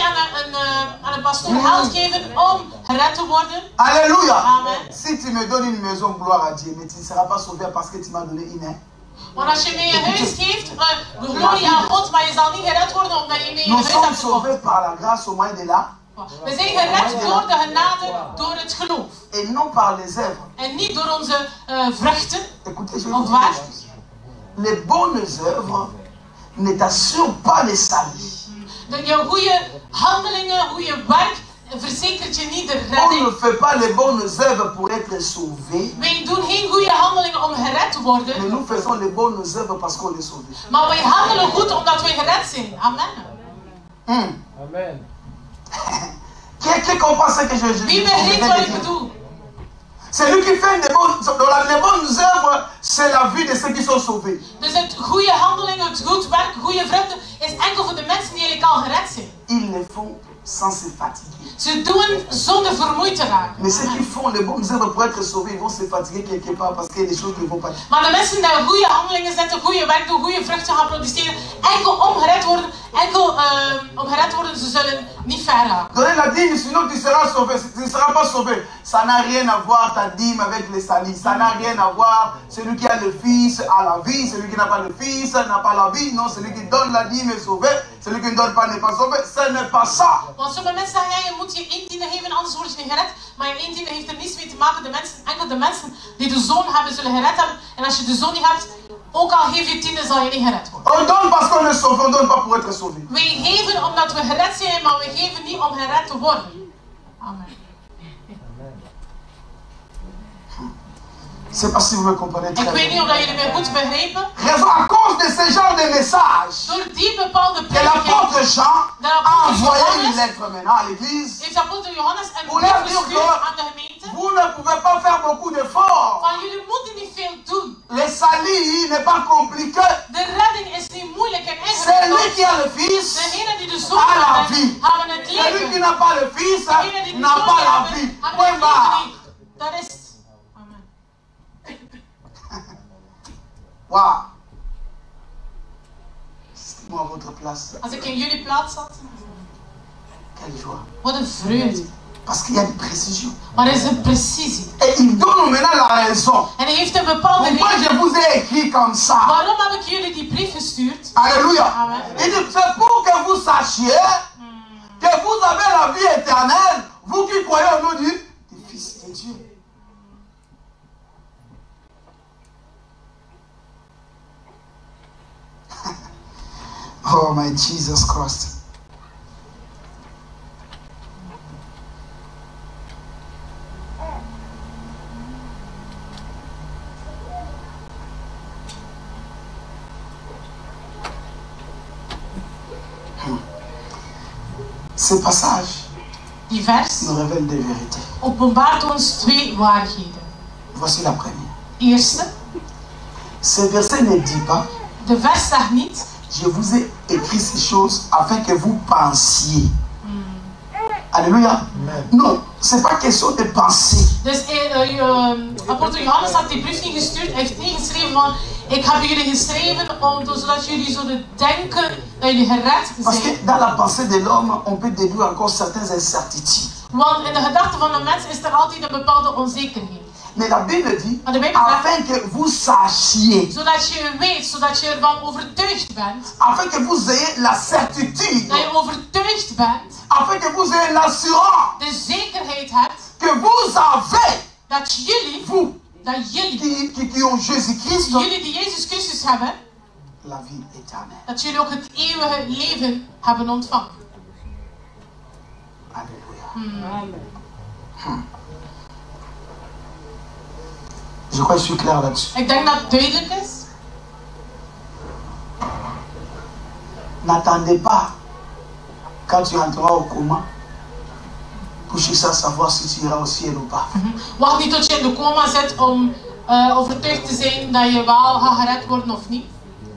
aan een pastoor geld geven om gered te worden. Alléluia. Amen. Si tu me donnes une maison, gloire à Dieu, mais tu ne seras pas sauvé parce que tu m'as donné une. Want als je mij een huis geeft, de glorie aan God, maar je zal niet gered worden omdat je mij een Nous huis sommes hebt gekocht. sauvés par la grâce au moyen de là We zijn gered door de genade, door het geloof. et non par les œuvres. En niet door onze vruchten Écoutez, je vais of vous dire une werk. chose. Les bonnes œuvres ne t'assurent pas le salut. Je goede handelingen, goede werk verzekert je niet de On ne redding. fait pas les bonnes œuvres pour être sauvé, Wij doen geen goede handelingen om gered te mais worden, nous faisons les bonnes œuvres parce qu'on est sauvé. maar wij handelen goed omdat wij gered zijn. Amen. Amen. Qui comprend ce que je Wie begrijpt wat ik bedoel? Celui qui fait les bonnes œuvres, c'est la vie de ceux qui sont sauvés. Dus het goede handelingen, het goed werk, goede vruchten is enkel voor de mensen die eigenlijk al gered zijn. Ils le font sans se fatiguer. Ze doen zonder vermoeid te raken. Mais ceux qui font les bonnes œuvres pour être sauvés, ils vont se fatiguer quelque part parce que les choses ne vont pas. Maar de mensen die goede handelingen zetten, goede werk doen, goede vruchten gaan produceren, enkel om gered worden, ze zullen niet ver gaan. Donnez la dîme, sinon tu seras sauvé. Tu ne seras pas sauvé. Ça n'a rien à voir ta dîme avec les salis. Ça n'a rien à voir. Celui qui a le Fils a la vie. Celui qui n'a pas le Fils n'a pas la vie. Non, celui qui donne la dîme est sauvé. Celui qui ne donne pas n'est pas sauvé. Ce n'est pas ça. Want sommige mensen zeggen, ja, je moet je 1/10 geven, anders word je niet gered. Maar je 1/10 heeft er niets mee te maken. Enkel de mensen die de zoon hebben, zullen gered hebben. En als je de zoon niet hebt, ook al geef je 10, zal je niet gered worden. On donne parce qu'on est sauvé. On donne pas pour être sauvé. Wij geven omdat we gered zijn, maar we geven niet om gered te worden. Amen. Je ne sais pas si vous me comprenez très Ik weet bien. niet of jullie mij goed begrijpen. Raison à cause de ce genre de message Door die bepaalde que prediking l'apôtre Jean a envoyé une Johannes lettre maintenant à l'église. heeft apostel Johannes een Pour brief leur dire gestuurd aan de que gemeente. vous ne pouvez pas faire beaucoup d'efforts. Van jullie moeten niet veel doen. Le salut n'est pas compliqué. De redding is niet moeilijk en Celui qui ingewikkeld. a le Fils Degenen die de zoon a la hebben, vie. hebben het Celui qui leven. n'a pas le Fils Degenen die de n'a zoon pas la hebben, vie. hebben Point het leven barre. niet. Dat is het. Amen. Waouh. Moi à votre place. Als ik in jullie plaats zat, Quelle joie. wat een vreugde. Parce qu'il y a une précision. Maar er is een precisie. Et il donne maintenant la raison. En hij heeft een bepaalde Pourquoi reden. je vous ai écrit comme ça? Waarom heb ik jullie die brief gestuurd? Alléluia. Amen. Il dit, c'est pour que vous sachiez que vous avez la vie éternelle, vous qui croyez au nom du Fils de Dieu. Oh my Jesus Christ. Ce passage Die vers nous révèle des vérités. openbaart ons 2 waarheden. Voici la première. Eerste, Ce verset ne dit pas, de vers zegt niet, je vous ai écrit ces choses afin que vous pensiez. Alléluia. Non, c'est pas question de penser. dus apostel Johannes had die brief niet gestuurd, hij heeft niet geschreven van, Ik heb jullie geschreven zodat jullie zullen denken dat jullie gered Parce que zijn. dans la pensée de l'homme, on peut déduire encore certaines incertitudes. Want in de gedachten van de mens is er altijd een bepaalde onzekerheid. Mais la Bible dit, Maar de Bijbel zegt, afin que vous sachiez, zodat je weet, zodat je ervan overtuigd bent, afin que vous ayez la certitude, dat je overtuigd bent, afin que vous ayez l'assurance de zekerheid hebt, que vous avez, dat jullie, vous, dat jullie qui ont Jésus-Christ, jullie die Jezus Christus hebben, la vie éternelle. dat jullie ook het eeuwige leven hebben ontvangen. Alléluia. Je crois que je suis clair là-dessus. Ik denk dat het duidelijk is. N'attendez pas quand tu entreras au coma pour chercher à savoir si tu iras au ciel ou pas. Wacht niet tot je in de coma zit om overtuigd te zijn dat je wel gaat gered worden of niet.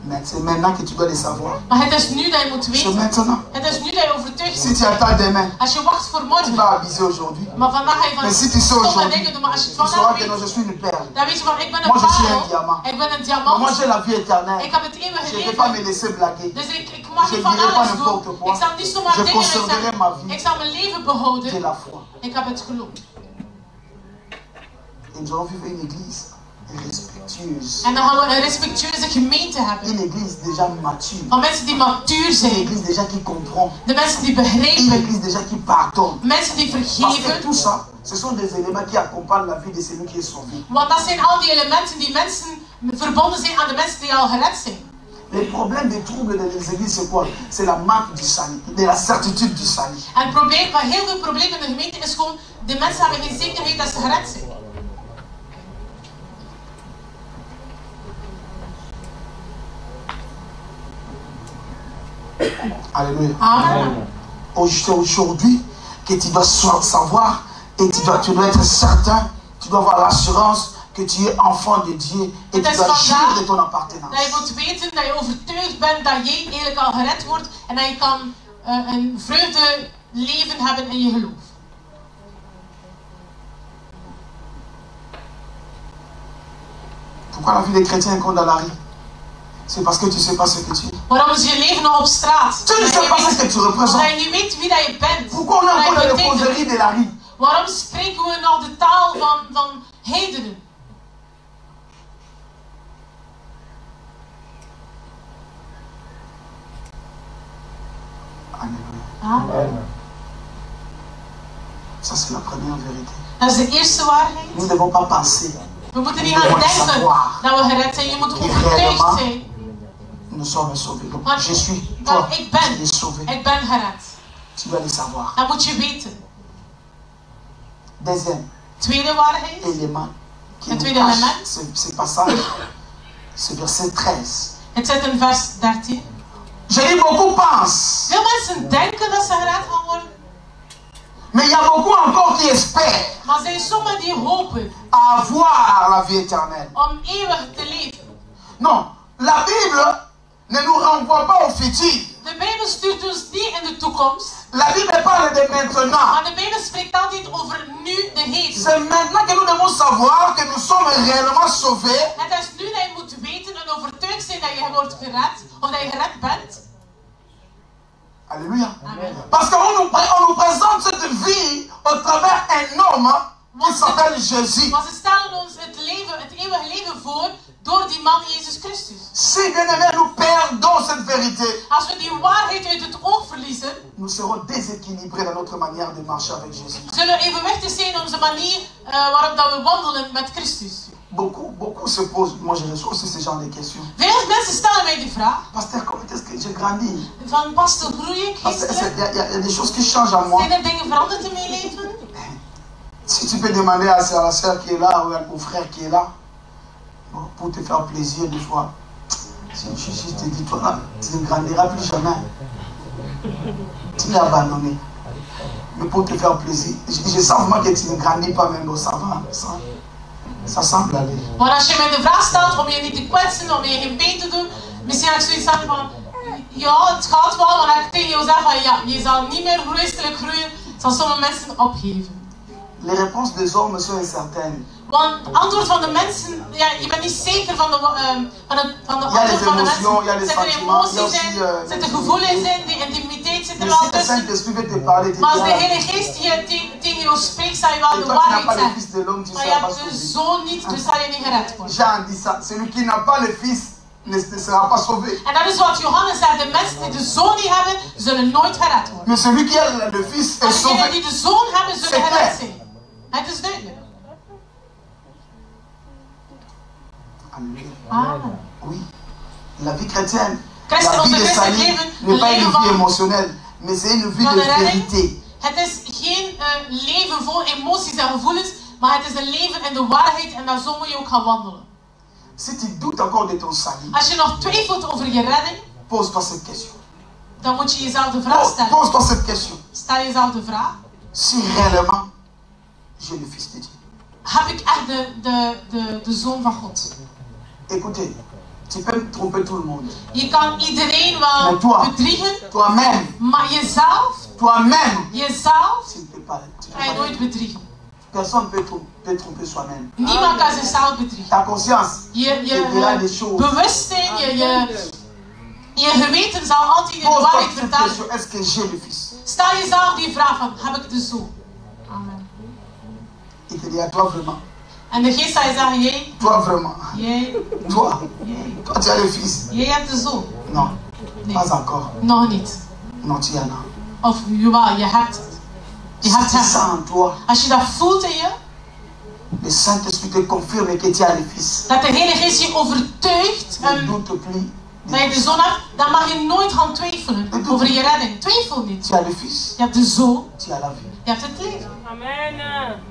Mais c'est maintenant que tu dois le savoir. Maar het is nu dat je moet C'est weten. maintenant. Het is nu dat je overtuigd Si bent. tu attends demain, Als je wacht voor tu morgen, vas abuser aujourd'hui. maar vandaag ga je van Mais si tu sais stomme aujourd'hui, dingen doen. Maar als je het tu vandaag sauras que non, weet, je suis une perle. dan weet je van ik ben een Moi, je suis un parel. diamant. Ik ben een Mais diamant. moi, j'ai la vie éternelle. Ik heb het eeuwige Je ne vais pas me leven. laisser blaguer. Dus ik mag Je niet van dirai pas alles n'importe doen. quoi. Ik zal niet zomaar Je dingen conserverai zeggen. ma vie. Ik zal mijn leven J'ai behouden. la foi. Ik heb het geloof. Et nous allons vivre une église respectueuse. En dan gaan we een respectueuze gemeente hebben. Une église déjà mature. Van mensen die matuur Une zijn. église déjà qui comprend. De mensen die Une begrijpen. église déjà qui pardonne. Mensen die Parce que vergeven. tout ça, ce sont des éléments qui accompagnent la vie de celui qui est sauvé. Want dat zijn al die elementen die mensen verbonden zijn aan de mensen die al gered zijn. Les problèmes des troubles dans les églises, c'est quoi? C'est la marque du salut, de la certitude du salut. En het probleem, van heel veel problemen in de gemeente is gewoon, de mensen hebben geen zekerheid dat ze gered zijn. Alléluia. Amen. Aujourd'hui, que tu dois savoir et tu dois être certain, tu dois avoir l'assurance que tu es enfant de Dieu et tu dois jouir de ton appartenance. Dat je moet weten, dat je overtuigd bent dat jij eigenlijk al gered wordt en dat je kan een vreugde leven hebben in je geloof. Pourquoi la vie des chrétiens compte dans la rue? C'est parce que tu ne sais pas ce que tu es. Waarom is je leven nog op straat? Tu ne sais pas ce que tu représentes. Omdat je niet weet wie dat je bent. Pourquoi on est encore dans les causeries de la rue? Waarom spreken we nog de taal van heidenen? Alléluia. Ça, c'est la première vérité. Dat is de eerste waarheid. Nous ne devons pas penser. We moeten niet gaan denken dat we gered zijn. Je moet overtuigd zijn. Nous sommes sauvés. Donc, Want je suis toi ik ben, qui es sauvé. ik ben gered. Tu dois le savoir. Dat moet je weten. Deuxième Tweede waarheid. élément qui Het nous tweede cache element. ce passage, ce verset 13. Het zit in vers 13. Je dis beaucoup pensent, Veel mensen denken dat ze gered gaan worden. mais il y a beaucoup encore qui espèrent Maar er zijn sommigen die hopen avoir la vie éternelle. om eeuwig te leven. Non, la Bible ne nous renvoie pas au futur. De Bijbel stuurt ons niet in de toekomst. La Bible parle de maintenant. Maar de Bijbel spreekt altijd over nu, de heden. C'est maintenant que nous devons savoir que nous sommes réellement sauvés. Het is nu dat je moet weten en overtuigd zijn dat je wordt gered. Of dat je gered bent. Alléluia. Amen. Parce qu'on nous présente cette vie au travers un homme qui s'appelle Jésus. Maar ze stellen ons het eeuwige leven voor door die man Jezus Christus. Si bien aimé, nous perdons cette vérité, Als we die waarheid uit het oog verliezen, nous serons déséquilibrés dans notre manière de marcher avec Jésus. zullen we evenwichtig zijn in onze manier waarop dat we wandelen met Christus. Beaucoup se posent, moi je reçois aussi ce genre de questions. Veel mensen stellen mij die vraag. Pasteur, comment est-ce que j'ai grandi? Van pastor, groei ik Parce qu'il geestelijk? y a des choses qui changent en moi. Zijn er dingen veranderd in mijn leven? Si tu peux demander à la soeur qui est là ou au frère qui est là, bon, pour te faire plaisir des fois, si je te dis, toi là, tu ne grandiras plus jamais. Tu l'as abandonné. Mais pour te faire plaisir, je sens vraiment que tu ne grandis pas même, bon, ça va, ça semble aller. Maar als je mij de vraag stelt om je niet te kwetsen, om je geen pijn te doen, misschien heb ik zoiets van, ja, het gaat wel, maar als ik tegen jou zeg van, ja, je zal niet meer geestelijk groeien, zal sommige mensen opgeven. Les réponses des hommes sont incertaines. Want het antwoord van de mensen, ja, je bent niet zeker van de antwoord van de mensen. Zit er emoties in, zit er gevoelens in, die intimiteit zit er wel tussen. Maar als de Heilige Geest tegen jou spreekt, zal je wel de waarheid zeggen. Maar je hebt de Zoon niet, dus zal je niet gered worden. Jean dit ça, celui qui n'a pas le Fils ne sera pas sauvé. En dat is wat Johannes zegt, de mensen die de Zoon niet hebben, zullen nooit gered worden. Mais celui qui a le Fils En est sauvé. degenen die de Zoon hebben, zullen gered zijn. Het is duidelijk. Amen. Oui. La vie chrétienne, Christen, la vie onze de christelijk salut leven, n'est pas een une leven vie van- émotionnelle, mais c'est une vie van de de redding. vérité. Het is geen leven vol emoties en gevoelens, maar het is een leven in de waarheid en daar zo moet je ook gaan wandelen. Si tu doutes encore de ton salut, Als je nog twijfelt over je redding, pose-toi cette question. dan moet je jezelf de vraag stellen. Pose-toi cette question. Stel jezelf de vraag, Si réellement j'ai le Fils de Dieu. heb ik echt de Zoon van God? Écoutez, tu peux tromper tout le monde. Je kan iedereen Maar wel toi- bedriegen, Toi-même, maar jezelf tu ne peux pas. Tu peux kan je pas. nooit bedriegen. Personne ne peut tromper soi-même. Niemand kan zichzelf bedriegen. Ta conscience te dira des Je choses. bewustzijn, je geweten zal altijd de Pose-toi waarheid cette vertellen. question. Est-ce que j'ai le Fils? Stel jezelf die vraag van, heb ik de Zoon? Amen. Il te dira, toi vraiment. En de Geest zal je zeggen, Toi vraiment. jij, Toi. Toi, tu as le Fils. jij hebt de Zoon. Non, Nee, pas encore. nog niet. Non, tu en as. Of jawel, je hebt het. Je Si hebt tu het. sens en toi, Als je dat voelt in je, le Saint-Esprit te confirme que tu as le Fils. dat de Heilige Geest je overtuigt Ne doute plus. dat je de Zoon hebt, dan mag je nooit gaan twijfelen over je redding. Twijfel niet. Tu as le Fils. Je hebt de Zoon, Tu as la vie. je hebt het leven. Amen.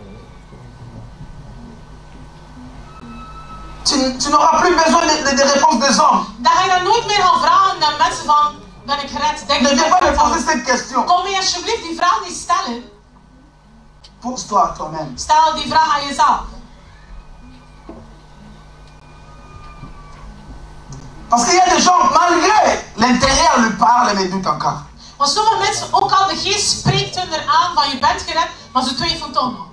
Tu n'auras plus besoin des réponses des hommes. Dan ga je dan nooit meer gaan vragen naar mensen van, ben ik gered? Denk Ne je viens dat pas ik me het poser al? cette question. Kom mij alsjeblieft die vraag niet stellen. Pose-toi à toi-même. Stel die vraag aan jezelf. Parce qu'il y a des gens, malgré l'intérieur lui parle, mais doutent encore. Want sommige mensen, ook al de Geest spreekt hun eraan van je bent gered, maar ze twijfelen toch nog.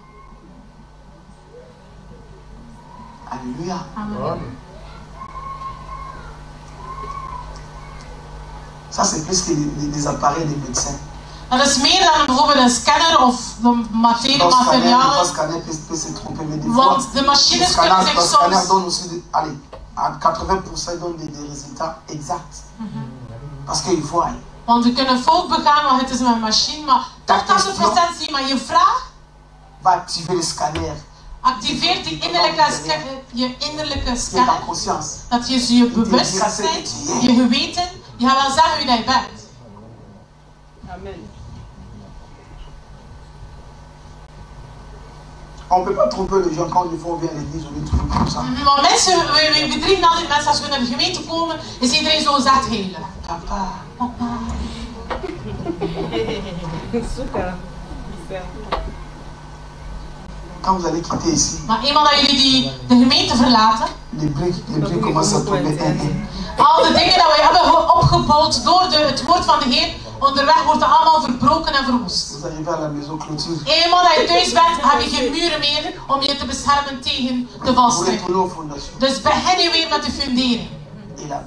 Alléluia. Amen. Ça, c'est plus que des appareils des médecins. Dat is meer dan bijvoorbeeld een scanner of de materie, Le scanner materialen. peut se tromper, mais des fois, Want de le machines kunnen zich scanner soms... donne aussi, allez, à 80% donne des résultats exacts. Parce qu'il faut aller. Want we kunnen fout begaan, want het is een machine, maar tot 80% zie je. Maar je vraag Va activer le scanner. activeert die je innerlijke C'est ta scanner. conscience. Dat je je bewustzijn, je geweten, je gaat wel zeggen wie dat je bent. Amen. On ne peut pas tromper les gens quand ils vont bien à l'église, on est toujours comme ça. Maar mensen, we bedriegen altijd mensen als we naar de gemeente komen, is iedereen zo zat heilig. Papa, Papa. Super. quand vous allez quitter ici, Maar eenmaal dat jullie de gemeente verlaten, les briques commencent à tomber un à un. al de dingen dat wij hebben opgebouwd door het woord van de Heer, onderweg wordt dat allemaal verbroken en verwoest. Vous arrivez à la maison clôture. Eenmaal dat je thuis bent, heb je geen muren meer om je te beschermen tegen de Vous valstrik. retournez aux fondations. Dus begin je weer met de fundering. Et là,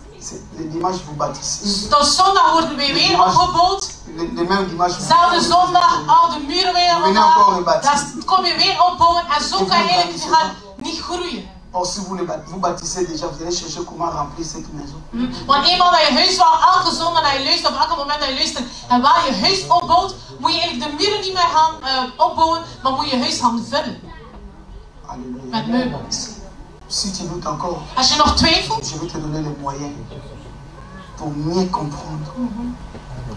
le dimanche, vous bâtissez. Tot zondag worden wij weer opgebouwd. Le même dimanche, vous Zelfde zondag, al de muren weer opgebouwd. Dan kom je weer opbouwen en zo kan je eigenlijk gaan niet groeien. Or, si vous bâtissez déjà, vous allez chercher comment remplir cette maison. Want eenmaal dat je huis wel elke zondag dat je luistert, op elk moment dat je luistert en waar je huis opbouwt, moet je eigenlijk de muren niet meer gaan opbouwen, maar moet je huis gaan vullen Alléluia. met meubels. Si tu doutes encore, Als je nog twijfelt, je vais te donner les moyens pour mieux comprendre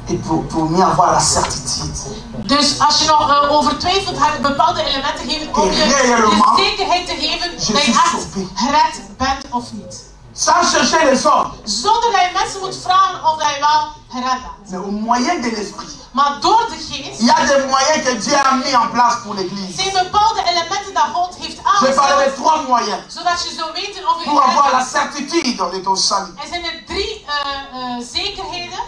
et pour mieux avoir la certitude. dus als je nog over twijfelt, ga ik bepaalde elementen geven om je de zekerheid te geven dat je echt gered bent of niet. Sans chercher les hommes, Zonder dat je mensen moet vragen of dat je wel gered bent. mais au moyen de l'esprit. Maar door de Geest Il y a des moyens que Dieu a mis en place pour l'église. zijn bepaalde elementen dat God heeft Je parlerai aangesteld, de 3 moyens zodat je zou weten of je pour avoir gered la bent. certitude de ton salut. Er zijn er 3 zekerheden,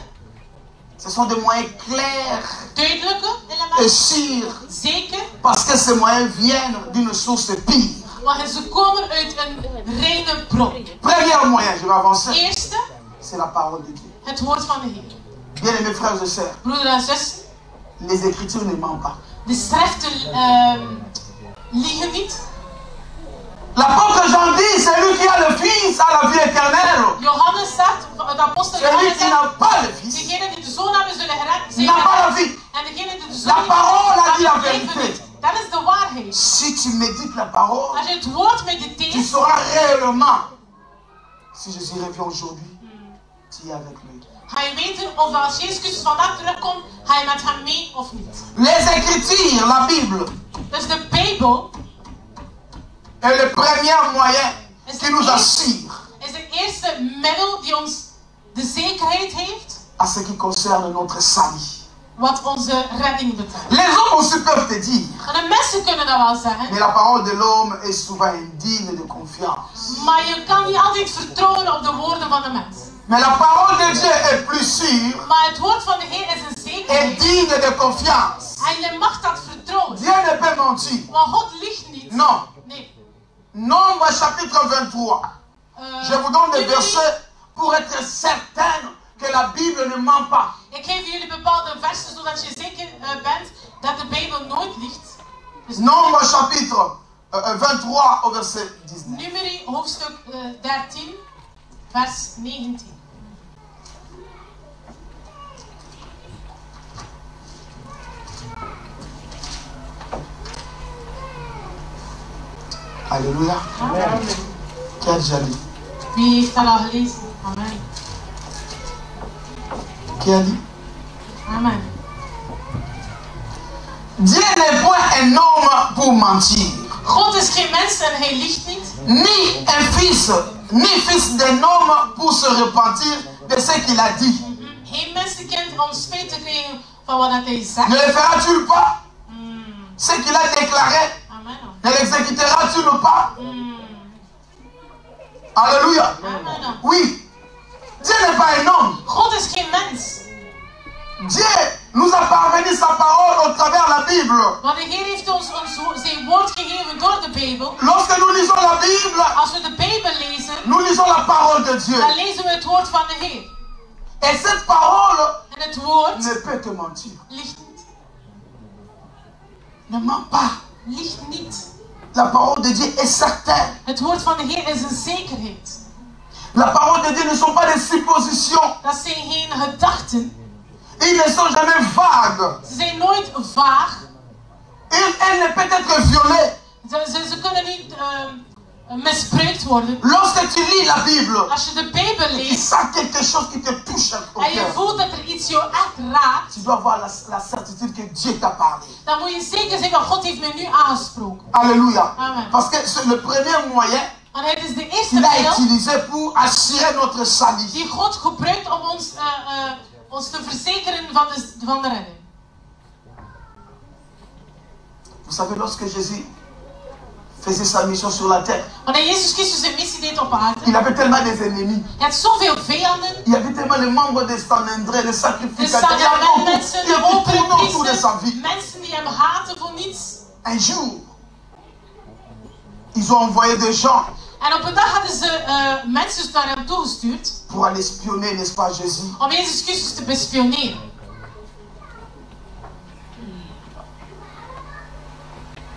Ce sont des moyens clairs duidelijke et elementen, sûrs, zeker, parce que ces moyens viennent d'une source pure. Maar ze komen uit een reine bron. Premier moyen, je vais avancer. Eerste, c'est la parole de Dieu. het woord van de Heer. Bien-aimés frères et sœurs, Broeder en zus, les Écritures ne mentent pas. de schriften liegen niet. L'apôtre Jean dit, c'est lui qui a le Fils, a la vie éternelle. Johannes zegt, de apostel Celui Johannes qui n'a zegt, pas le Fils degenen die de zoon hebben zullen gered, zijn n'a pas la gered. vie. En degenen die de zoon La parole a dit la hebben, leven vérité. niet. Dat is de waarheid. Si tu médites la parole, Als je het woord tu mediteert, sauras réellement si Jésus revient aujourd'hui, tu es avec lui. ga je weten of als Jezus Christus vandaag terugkomt, ga je met hem mee of niet. Les Écritures, la Bible, Dus de Bijbel est le premier moyen qui nous assure is het eerste middel die ons de zekerheid heeft à ce qui concerne notre salut. wat onze redding betreft. Les hommes aussi peuvent te dire, En de mensen kunnen dat wel zeggen, mais la parole de l'homme est souvent indigne de confiance. maar je kan niet altijd vertrouwen op de woorden van de mens. Mais la parole de Dieu est plus sûre Maar het woord van de Heer is een et zekerheid. digne de confiance. En je mag dat vertrouwen. Dieu ne peut mentir. Maar God liegt niet. Non. Nee. Nombre chapitre 23. Je vous donne des versets pour être certain que la Bible ne ment pas. Ik geef jullie bepaalde versen zodat je zeker bent dat de Bijbel nooit liegt. Dus Nombre chapitre 23 au verset 19. Numeri hoofdstuk 13, vers 19. Alléluia. Amen. Qui a déjà lu? Wie heeft dat al gelezen? Amen. Qui a lu? Amen. Dieu n'est point un homme pour mentir, God is geen mens en hij liegt niet. ni un fils, ni fils d'un homme pour se repentir de ce qu'il a dit. Geen mensenkind om spijt te krijgen van wat hij Ne zegt. le feras-tu pas? Ce qu'il a déclaré, Amen. ne l'exécuteras-tu pas? Alléluia. Amen. Oui. Dieu n'est pas un homme. God is geen mens. Dieu nous a parvenu sa parole au travers de la Bible. Want de Heer heeft ons zijn woord gegeven door de Bijbel. Lorsque nous lisons la Bible, Als we de Bijbel lezen, nous lisons la parole de Dieu. dan lezen we het woord van de Heer. Et cette parole En het woord ne peut te mentir. liegt niet. Ne ment pas. Liegt niet. La parole de Dieu est certaine. Het woord van de Heer is een zekerheid. La parole de Dieu ne sont pas des suppositions. Dat zijn geen gedachten. Ils ne sont jamais vagues. Ze zijn nooit vaag. Elle ne peut être violée. Ze kunnen niet misbruikt worden. Lorsque tu lis la Bible, Als je de Bijbel tu leest sens quelque chose qui te touche au en je cœur. voelt dat er iets jou echt raakt, Tu dois avoir la certitude que Dieu t'a parlé. dan moet je zeker zeggen, God heeft me nu aangesproken. Alléluia. Amen. Parce que c'est le premier moyen Want het is de eerste qu'il a middel utilisé pour assurer notre salut. die God gebruikt om ons te verzekeren van de redding. Vous savez, lorsque Jésus faisait sa mission sur la terre, Wanneer Jezus Christus zijn missie deed op aarde, il avait tellement des ennemis. hij had zoveel vijanden. Il y avait tellement de membres de Saint-André, les De sacrificateurs. Il y avait Sacrament beaucoup mensen, qui de tournaient autour de sa overpriesters, vie. mensen die hem haten voor niets. Un jour, ils ont envoyé des gens En op een dag hadden ze mensen naar hem toegestuurd pour aller espionner, n'est-ce pas, Jésus. om Jezus Christus te bespioneren.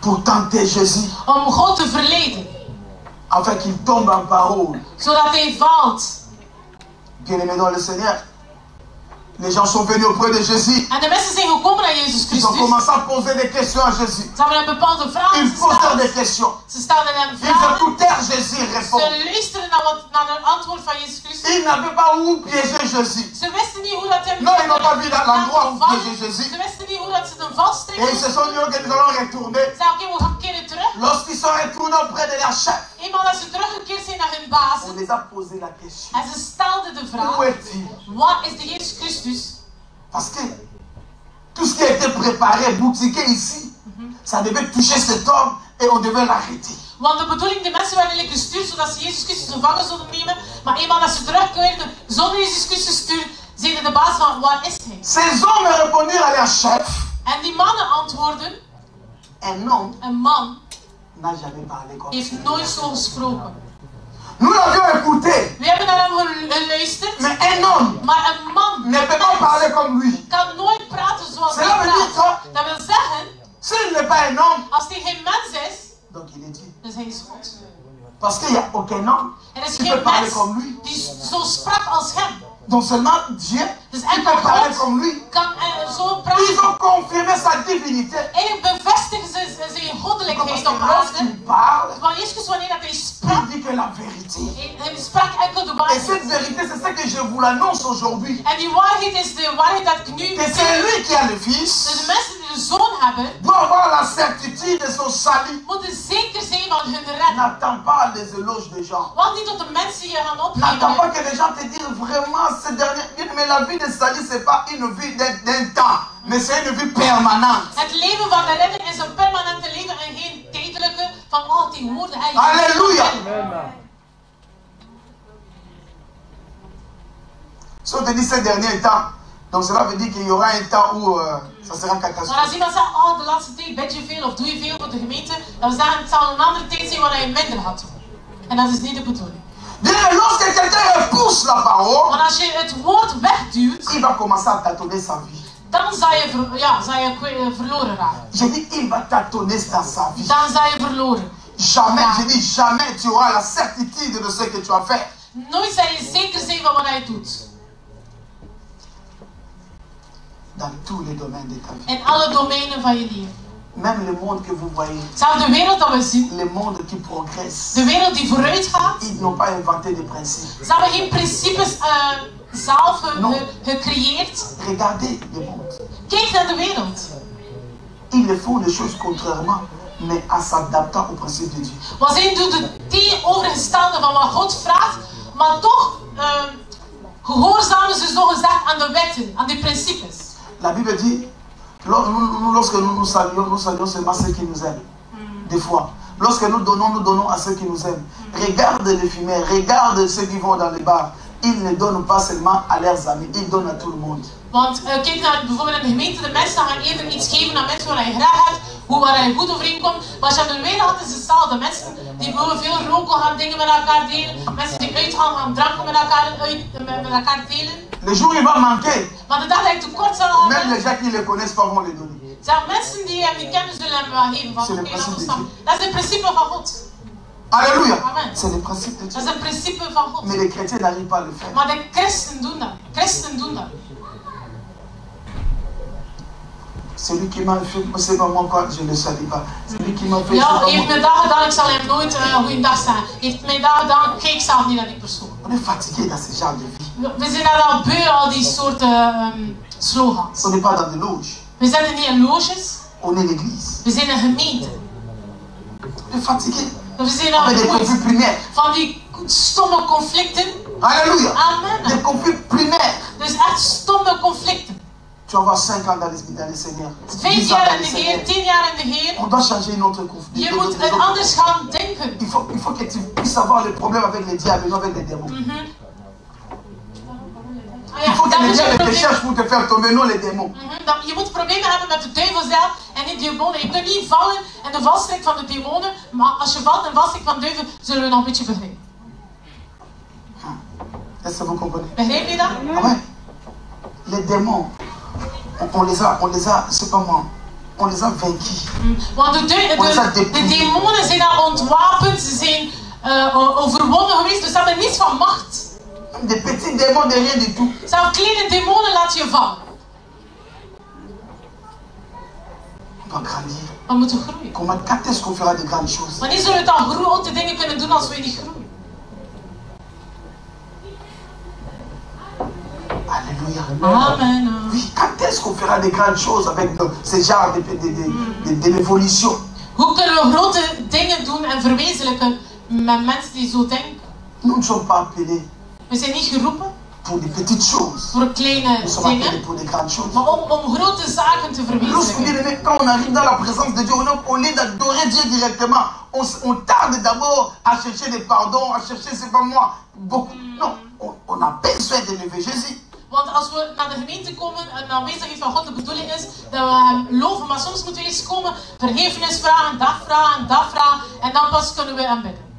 Pour tenter Jésus, Om God te verleiden. afin qu'il tombe en parole. Zodat hij valt. Bien-aimés dans le Seigneur, les gens sont venus auprès de Jésus. En de mensen zijn gekomen naar Jezus Ils ont Christus. commencé à poser des questions à Jésus. Ze hebben hem bepaalde vragen Ils posent gesteld. des questions. Ze stelden hem Ils vragen. écoutèrent Jésus répondre. Ze luisterden naar het antwoord van Jezus Christus. Ils n'avaient pas où piéger Jésus. Ze wisten niet hoe dat hem Non, ils n'ont pas vu l'endroit où vallen. piéger Jésus. Ze wisten niet hoe dat ze hem vaststrikken. Et ils se sont dit, ok, nous allons retourner. Ze zeiden, oké, we gaan keren terug. Lorsqu'ils sont retournés auprès de leur chef, Eenmaal dat ze teruggekeerd zijn naar hun on baas. les a posé la question. En ze stelden de Où vraag. est-il? Wat is de Jezus Christus? Parce que tout ce qui a été préparé, boutiqué ici, ça devait toucher cet homme et on devait l'arrêter. Want de bedoeling, de mensen werden eigenlijk gestuurd zodat ze Jezus Christus gevangen zouden nemen. Maar eenmaal dat ze terugkeerden zonder Jezus Christus te sturen, zeiden de baas van, waar is hij? Ces hommes répondirent à leur chef, En die mannen antwoorden, un homme een man n'a jamais parlé comme ça. heeft nooit zo gesproken. Nous l'avions écouté. We hebben naar hem geluisterd. Mais un homme Maar een man ne peut pas parler comme lui. kan nooit praten zoals hij Cela veut dire praat. que Dat wil zeggen, s'il n'est pas un homme, als hij geen mens is, donc il est Dieu. dan is hij God. Parce qu'il n'y a aucun homme Er is qui peut geen parler mens comme lui. die zo sprak als hem. Donc seulement Dieu Dus qui enkel peut parler God comme lui. kan zo Ils praten. ont confirmé sa divinité. Eigenlijk bevestigen ze zijn goddelijkheid Parce que op aarde. lorsqu'il parle, Want eerst wanneer dat hij sprak, il dit que la vérité. hij sprak enkel de Et waarheid. cette vérité, c'est ce que je vous l'annonce aujourd'hui. En die waarheid is de waarheid dat ik nu Que c'est lui qui a le Fils, de mensen die de zoon hebben, doit avoir la certitude de son salut. moeten zeker zijn van hun redden. N'attends pas les éloges des gens. Wacht niet tot de mensen je gaan N'attends pas opgeven. que les gens te disent vraiment ce dernier. Mais la vie de salut, ce n'est pas une vie d'un temps, mais c'est une vie permanente. Het leven van de redding is een permanente leven en geen tijdelijke van oh tegenwoordig. Alléluia. Amen. Si on te dit ces derniers temps, donc cela veut dire qu'il y aura un temps où ça sera Maar als catastrophique. iemand zegt, oh de laatste tijd bid je veel of doe je veel voor de gemeente, dan zeggen het zal een andere tijd zijn waar je minder had. En dat is niet de bedoeling. Bien, lorsque quelqu'un repousse la parole, Want als je het woord wegduwt, il va commencer à tâtonner sa vie. dan zal je verloren raken. Je dis, il va tâtonner dans sa vie. Dan zal je verloren. Jamais, je dis jamais, tu auras la certitude de ce que tu as fait. Nooit zal je zeker zijn van wat je doet. Dans tous les domaines de ta vie. In alle domeinen van je leven. Même le monde que vous voyez, Zelfs de wereld dat we zien, le monde qui progresse, de wereld die vooruit gaat, ils n'ont pas inventé de principes. ze hebben geen principes zelf gecreëerd. Regardez le monde. Kijk naar de wereld. Ils font les choses contrairement, mais en s'adaptant aux principes de Dieu. Want zij doen het tegenovergestelde van wat God vraagt, maar toch gehoorzamen ze zogezegd aan de wetten, aan de principes. La Bible dit, lorsque nous saluons seulement ceux qui nous aiment. Des fois. Lorsque nous donnons à ceux qui nous aiment. Regarde les fumeurs, regarde ceux qui vont dans les bars. Ils ne donnent pas seulement à leurs amis, ils donnent à tout le monde. Want kijk naar bijvoorbeeld in de gemeente, de mensen gaan eerder iets geven aan mensen waar je graag hebt, waar je goed overeenkomt. Maar als je aan de wereld had, is het hetzelfde. Mensen die veel roken gaan dingen met elkaar delen. Mensen die uitgaan gaan dranken met elkaar delen. Le jour il va manquer, Maar de dag dat je tekort zal même hebben, les gens qui ne le connaissent pas vont le donner. zijn mensen die hem niet kennen zullen hem wel geven. Van, C'est le oké, principe laten we de staan. Dat is het principe van God. Alléluia. Amen. C'est le principe de Dat Dieu. is het principe van God. Mais les chrétiens n'arrivent pas à le faire. Maar de christen doen dat. Christen doen dat. Celui qui m'a fait, c'est pas moi quoi, je ne le salue pas. Celui qui m'a fait, Ja, c'est pas heeft moi. mij dat gedaan, ik zal hem nooit goeiedag zeggen. Heeft mij dat gedaan, kijk zelf niet naar die persoon. On est fatigué dans ce genre de vie. We zijn er al beu, al die soorten slogans. On n'est pas dans des loges. We zitten niet in loges, On est l'église. we zijn een gemeente. On est fatigué. We zijn al Avec des conflits vermoeid primaires. van die stomme conflicten. Alléluia. Amen. Des conflits primaires. Dus echt stomme conflicten. Tu vas avoir 5 ans dans le Seigneur. 5 10 ans jaar dans in le de Seigneur. Heer, 10 jaar in de Heer. On doit changer notre conflit. Je moet het anders gaan denken. Il faut que tu puisses avoir le problème avec les diables, non avec les démons. Ah Il faut ja, que dan les moet je diables te probleem- cherchent pour te faire tomber, non les démons. Je moet problemen hebben met de duivel zelf en niet de demonen. Je kunt niet vallen in de valstrik van de demonen, maar als je valt in de valstrik van de duivel, zullen we nog een beetje begrijpen. Est-ce que vous comprenez? Begrijp je dat? Ah ouais. Les démons, on les a, c'est pas moi, on les a vaincus. Want de demonen zijn al ontwapend, ze zijn overwonnen geweest, dus ze hebben niets van macht. Des petits démons de rien du tout. Zelfs kleine demonen laat je vallen. On doit grandir. We moeten groeien. Quand est-ce qu'on fera de grandes choses? Wanneer zullen we dan grote dingen kunnen doen als we niet groeien? Alléluia. Amen. Oui, quand est-ce qu'on fera de grandes choses avec ce genre d'évolution? Hoe kunnen we grote dingen doen en verwezenlijken met mensen die zo denken? Nous ne sommes pas appelés We zijn niet geroepen pour des petites choses. voor kleine Nous sommes appelés dingen, pour des grandes choses. maar om grote zaken te verwezenlijken. Quand on arrive dans la présence de Dieu, au lieu d'adorer Dieu directement, on tarde d'abord à chercher des pardons, à chercher, c'est pas moi, beaucoup. Non, on a besoin d'élever Jésus. Want als we naar de gemeente komen en aanwezig is van God, de bedoeling is dat we hem loven. Maar soms moeten we eerst komen, vergevenis vragen, dag vragen. En dan pas kunnen we hem bidden.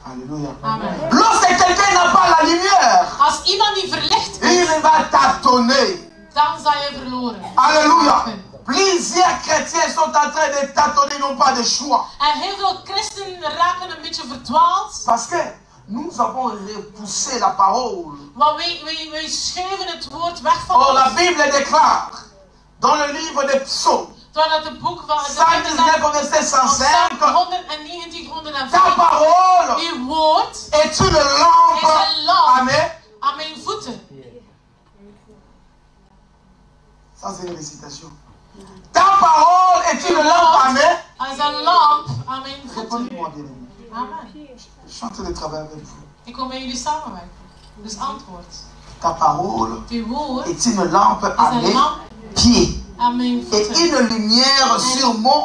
Alléluia. Amen. Lorsque quelqu'un n'a pas la lumière, als iemand die verlicht is, il va tâtonner. Dan zal je verloren. Alléluia. Plusieurs chrétiens sont en train de tâtonner, n'ont pas de choix. En heel veel christenen raken een beetje verdwaald. Parce que nous avons repoussé la parole. Want wij schuiven het woord weg van ons. ons. La Bible déclare dans le livre des psaumes. Terwijl het boek van Psalm 19 verset 105. 119, 105. Ta parole uw woord est une lampe aan mijn voeten. Ça c'est une récitation. Ta parole est une lampe à mes. Als een lamp aan mijn voeten. Répondez-moi bien aimé. Amen. Je suis en train de travailler avec vous. Ik kom met jullie samenwerken. Dus antwoord. Ta parole uw woord est une lampe à mes pieds. Et une lumière sur mon.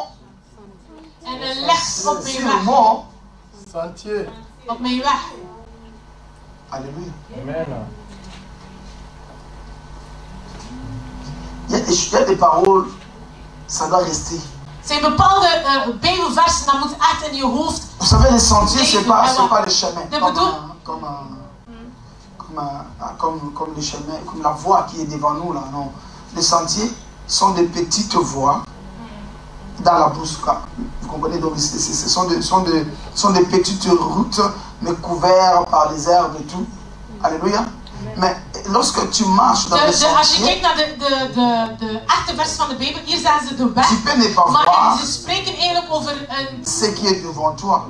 En een licht op mijn weg. Mon sentier. Op mijn weg. Alléluia. Amen. Il y a des paroles, ça doit rester. zijn bepaalde Bijbelversen, dat moet echt in je hoofd. Vous savez, les sentiers, c'est pas les chemins. Comme les chemins, comme la voie qui est devant nous là, non. Les sentiers sont des petites voies dans la bourse. Vous comprenez, donc ce sont des petites routes, mais couvertes par les herbes et tout. Alléluia. Mais lorsque tu marches dans le sentier, als je kijkt naar de echte versie van de Bijbel, hier zijn ze de weg. Tu peux ne pas maar voir ze spreken eigenlijk over een... ce qui est devant toi.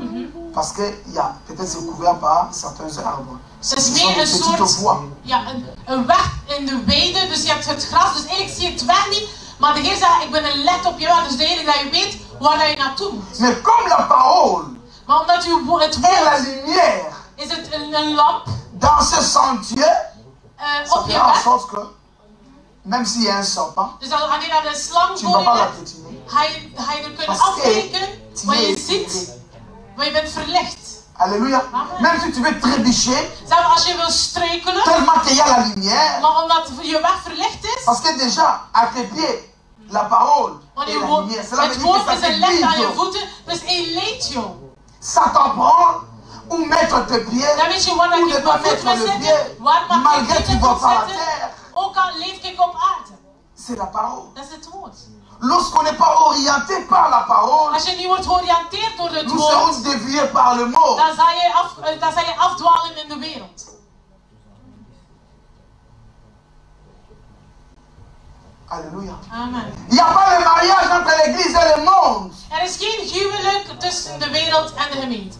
Parce que peut-être c'est couvert par certains arbres. Het is meer een soort, ja, een weg in de weide, dus je hebt het gras, dus eigenlijk zie je het weg niet. Maar de Heer zegt, ik ben een let op je weg, dus eigenlijk dat je weet waar je naartoe moet. Mais comme la parole maar omdat het woord est la lumière, is het een lamp dans ce sentier, op je en weg. sorte que, même s'il y a un serpent, Dus als je naar de slang tu ne vas pas la piétiner. ga je er kunnen afkijken, wat je ziet, maar je bent verlicht. Alléluia. Même si tu veux trébucher, als je wil struikelen, tellement qu'il y a la lumière, maar omdat je weg verlicht is, parce que déjà, à tes pieds, la parole et la lumière, cela veut het dire woord que ça is te een licht aan je guide. voeten, dus hij leidt jou. Ça t'apprend où mettre tes pieds, Dan weet je waar où je ne pas voet mettre moet le zetten, pied, waar mag malgré je que tu voet vas moet par la zetten, terre. ook al leef ik op aarde. C'est la parole. Dat is het woord. Lorsqu'on n'est pas orienté par la parole, Als je niet wordt georiënteerd door het nous woord, serons déviés par le mot. dan zal je afdwalen in de wereld. Alléluia. Amen. Il n'y a pas de mariage entre l'église et le monde. Er is geen huwelijk tussen de wereld en de gemeente.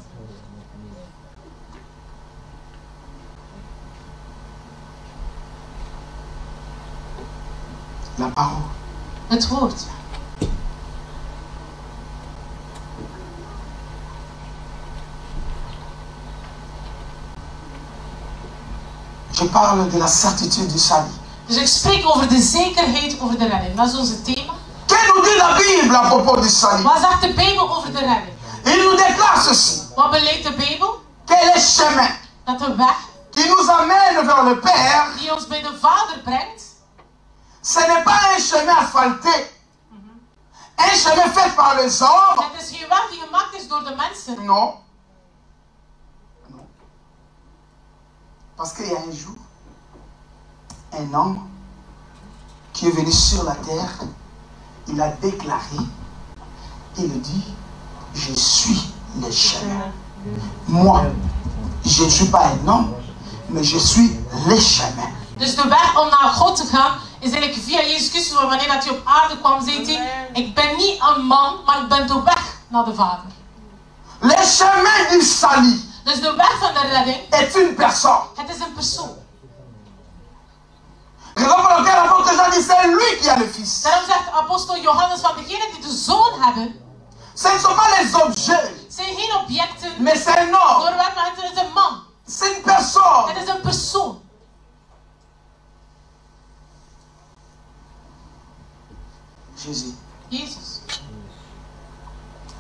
La parole. Het woord. Je parle de la certitude du salut. Dus ik spreek over de zekerheid over de redding. Dat is onze thema. Qu'est-ce nous dit la Bible à propos du salut? Wat zegt de Bijbel over de redding? Il nous déclare ceci. Wat beleeft de Bijbel? Que les chemins Dat de weg qui nous amène vers le Père, die ons bij de Vader brengt, ce n'est pas un chemin asphalté, un chemin fait par les hommes. het is geen weg die gemaakt is door de mensen. Non. Non. Parce qu'il y a un jour, un homme qui est venu sur la terre, il a déclaré, il dit, je suis le chemin. Moi, je ne suis pas un homme, mais je suis le chemin. Dus de weg om naar God te gaan is eigenlijk via Jezus Christus. Wanneer dat hij op aarde kwam, zei hij: ik ben niet een man, maar ik ben de weg naar de Vader. Le chemin du salut. Dus de weg van de redding est une personne. Het is een persoon. Raison pour laquelle l'apôtre Jean dit c'est lui qui a le Fils. Daarom zegt apostel Johannes van degenen die de Zoon hebben. Ce ne sont pas les objets. Het zijn geen objecten. Mais c'est un homme. Voorwerp, maar het is een man. C'est une personne. Het is een persoon. Jésus. Jezus.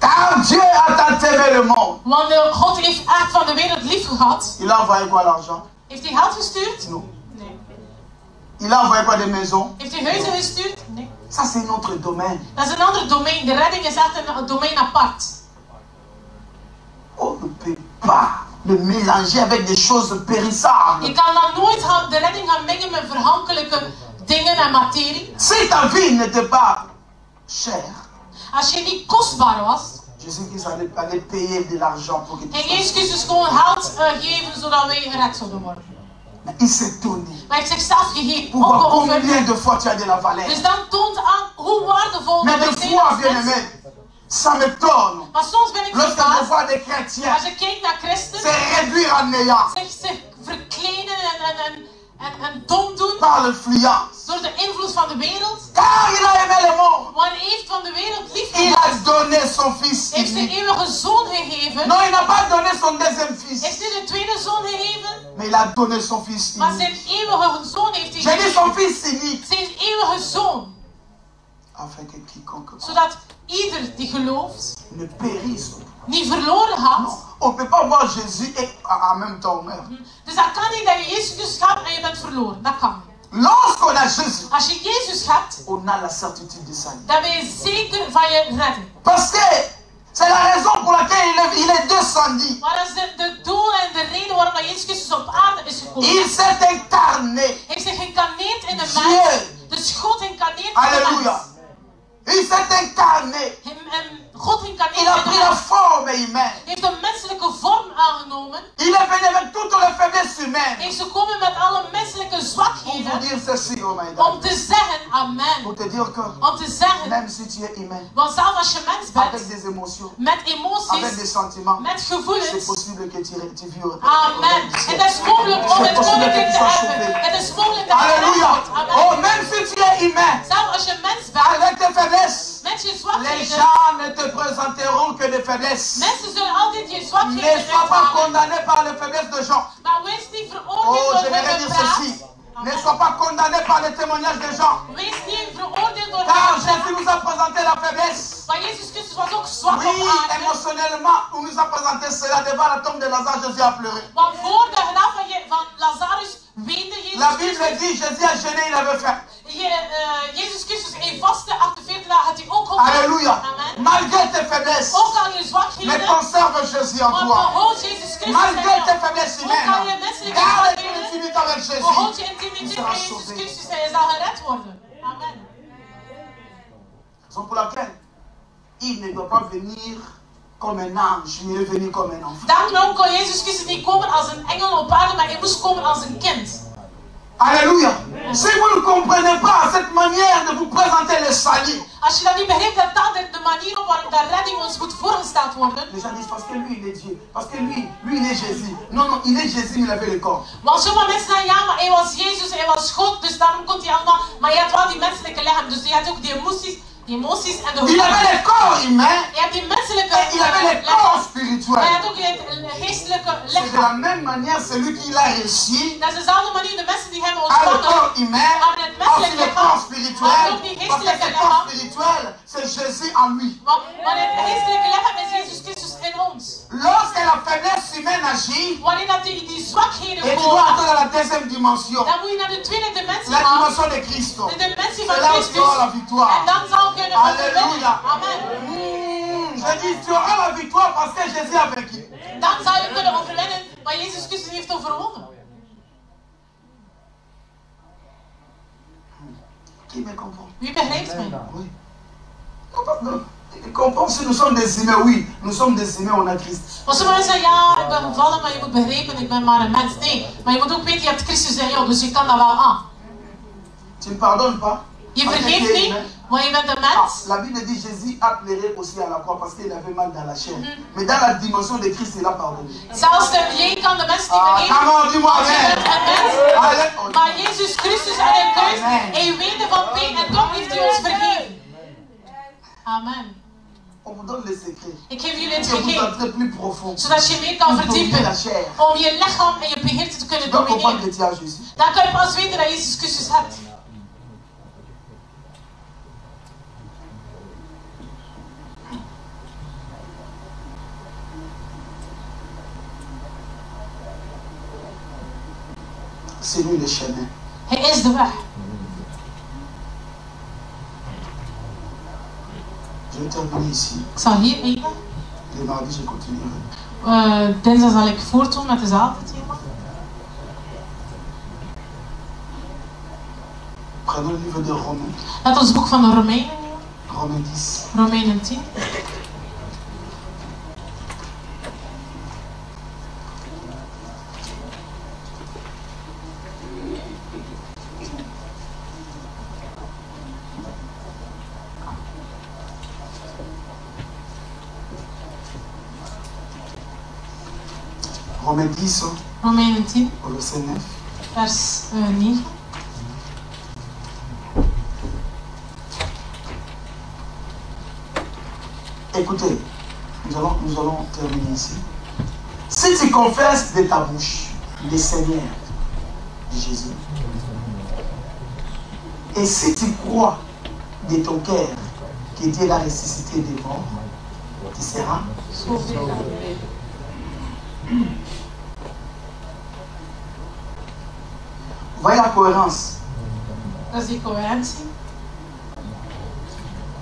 Car Dieu a tant aimé le monde. Want God heeft echt van de wereld lief gehad. Il a envoyé quoi, l'argent? Heeft hij geld gestuurd? Non. Nee. Il a envoyé quoi, des maisons? Heeft hij huizen gestuurd? Nee. Ça, c'est un autre domaine. Dat is een ander domein. De redding is echt een domein apart. On ne peut pas le mélanger avec des choses périssables. Je kan dan nooit de redding gaan mengen met vergankelijke dingen en materie. Si ta vie n'était pas chère, Als je niet kostbaar was, Jésus allait payer de l'argent pour que tu en sois. Jezus Christus gewoon geld geven zodat wij gered zouden worden. Mais il s'est donné. Maar hij heeft zichzelf gegeven, Pour voir opgeofferd. combien de fois tu as de la valeur. Dus dan toont aan hoe waardevol Mais wij des zijn fois, als bien mensen. aimé, ça m'étonne. Maar soms ben ik Lorsque je verbaasd, vois des chrétiens als je kijkt naar christen, se réduire en néant zich verkleden en dom doen par l'influence. door de invloed van de wereld. Car il a aimé le monde. Maar hij heeft van de wereld lief Il gehad. a donné son fils Hij heeft zijn unique. eeuwige zoon gegeven. Non, il n'a pas donné son deuxième fils. Hij heeft niet een tweede zoon gegeven, Mais il a donné son fils maar unique. zijn eeuwige zoon heeft hij J'ai dit gegeven. son fils unique. Zijn eeuwige zoon. Afin que quiconque Zodat ieder die gelooft ne périsse. niet verloren Non, gaat. on ne peut pas voir Jésus et en même temps meurt. Dus dat kan niet dat je Jezus Christus hebt en je bent verloren. Dat kan niet. Lorsqu'on a Jésus, Als je Jezus hebt, on a la certitude de salut. dan ben je zeker van je redding. Parce que c'est la raison pour laquelle il est descendu. Maar dat is de doel en de reden waarom dat Jezus Christus op aarde is gekomen. Il s'est incarné. Hij heeft zich geïncarneerd in een Dieu. mens. Dus God incarneert in een Alléluia. mens. Il s'est incarné. En God incarneert Il a in pris een la mens. forme humaine. Hij heeft een menselijke vorm aangenomen. Il est venu avec toutes les faiblesses Hij humaines. is gekomen met alle menselijke Pour vous zwakheden. dire ceci, oh my God. Om te zeggen, amen. Pour te dire que Om te zeggen, même si tu es humain, want zelfs als je mens avec bent, des émotions, met avec des emoties, sentiments, met c'est gevoelens. possible que tu vives. Amen. Het is mogelijk om het koninkrijk te hebben. Het is mogelijk dat je Alléluia. redt wordt. Oh, Amen. même si tu es humain, Zelfs als je mens bent, avec tes faiblesses, met je les zwakheden, gens ne te présenteront que des faiblesses. mensen zullen altijd je Ne zwakheden sois pas uithalen. condamné par les faiblesses de gens. Maar wees niet Oh, veroordeeld door j'aimerais hun dire praat. ceci. Ne sois pas condamné par les témoignages des gens. Wees niet veroordeeld door Car hun Jésus praat. nous a présenté la faiblesse. Maar Jezus Christus was ook zwak op Oui, aarde. émotionnellement, on nous a présenté cela devant la tombe de Lazare. Jésus a pleuré. Want voor de graf van Lazarus weende Jezus La Bible Christus. dit Jésus a gêné, il avait faim. Jezus Christus in vaste 48 dagen had hij ook honger. Alléluia. Amen. Malgré tes faiblesses, Ook al je mais zwakheden. conserve Jésus en Maar toi. behoud Jezus Christus in Malgré tes jou. faiblesses Ook al je humaines, menselijke garde zwakheden. une intimité avec Behoud Jésus. je intimiteit sera met Jezus sauvé. Christus en je zal gered worden. Amen. Raison pour laquelle il ne doit pas venir comme un ange, il est venu comme un enfant. Daarom kon Jezus Christus niet komen als een engel op aarde, maar hij moest komen als een kind. Alléluia. Si vous ne comprenez pas cette manière de vous présenter le salut, Als je dat niet begrijpt, dat dat de manier op waarop de redding ons moet voorgesteld worden. les gens disent parce que lui il est Dieu, parce que lui il est Jésus. Non, non, il est Jésus, mais il avait le corps. Want sommige mensen zeggen ja, maar hij was Jezus, hij was God, dus daarom kon hij allemaal. Maar hij had wel die menselijke lichaam, dus hij had ook die emoties en de Il avait le corps humain Hij had die menselijke et il avait le corps spirituel. Hij had ook het geestelijke C'est de lichaam. la même manière celui qui l'a reçu Dat is dezelfde manier de mensen die hem a le ontvangen. corps humain, Hebben het a aussi menselijke le corps lichaam, spirituel. maar ook die Parce que geestelijke ce corps lichaam. spirituel, c'est Jésus en lui. Maar het geestelijke lichaam is Jezus Christus in ons. Lorsque la faiblesse humaine agit, Wanneer dat die zwakheden et tu dois entrer komen, dans la deuxième dimension, dan moet je naar de tweede dimensie la gaan. dimension de Christ. De dimensie van C'est là où tu Christus. auras la victoire. En dan zal je kunnen overwinnen. Alléluia. Amen. Je dis, tu auras la victoire parce que Jésus a vaincu. Dan zal je kunnen overwinnen wat Jezus Christus heeft overwonnen. Qui me comprend? Wie begrijpt mij? Oui. Non, il comprend si nous sommes des humains, oui. Nous sommes des humains, on a Christ. Want sommige mensen zeggen, ja, ik ben gevallen, maar je moet begrijpen, ik ben maar een mens. Nee, maar je moet ook weten, je hebt Christus in jou, dus je kan dat wel aan. Tu ne pardonnes pas. Je parce que tu vergeeft es niet, humain. maar je bent een Ah, mens. la Bible dit Jésus a pleuré aussi à la croix parce qu'il avait mal dans la chair. Mais dans la dimension de Christ, il a pardonné. Zelfs jij kan de mensen die Ah, vergeven. come on, dis-moi Want je amen. bent een mens. Alléluia. Maar Jezus Christus aan het kruis, Amen. hij weende van pijn en toch heeft hij ons vergeven. Amen. On vous donne les secrets. Ik geef jullie het Et vous gegeven, entrez plus profond. zodat je meer kan Vous dominez verdiepen. la chair. Om je lichaam en je beheerte te Tu kunnen dois comprendre domineren. que tu as Jésus. Dan kan je pas weten dat Jezus Christus hebt. C'est lui le chemin. Hij is de weg. vais terminer ici. Ik zal hier eindigen. Les mardis, je continuerai. Dinsdag zal ik voortdoen met dezelfde thema. Prenons le livre de Romains. Laten we het boek van de Romeinen nemen. Romains 10. Romeinen 10. Romains 10, Romeinen 10, au verset 9. vers 9. Écoutez, nous allons terminer ici. Si tu confesses de ta bouche le Seigneur Jésus, et si tu crois de ton cœur que Dieu l'a ressuscité des morts, tu seras sauvé. Voyez la cohérence. Dat is die coherentie.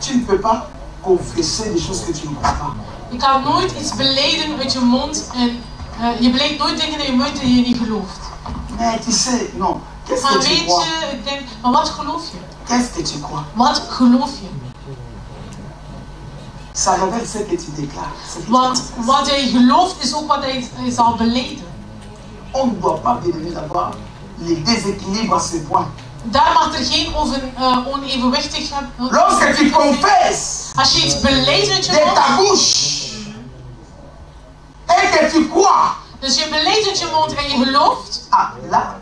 Tu ne peux pas confesser des choses que tu ne crois pas. Je kan nooit iets beleden uit je mond en je beleedt nooit dingen in je mond die je niet gelooft. Mais tu sais, non. Qu'est-ce Maar que tu weet crois? je, ik denk, maar wat geloof je? Qu'est-ce que tu crois? Wat geloof je? Ça révèle ce que tu déclares. Ce que tu Want confesses. wat jij gelooft is ook wat hij zal beleden. On ne doit pas bien avoir les déséquilibres à ce point. Daar mag er geen onevenwichtigheid zijn. Lorsque tu confesses Als je iets beleeft uit je de ta mond, bouche et que tu crois, dus je beleeft uit je mond en je gelooft, ah là,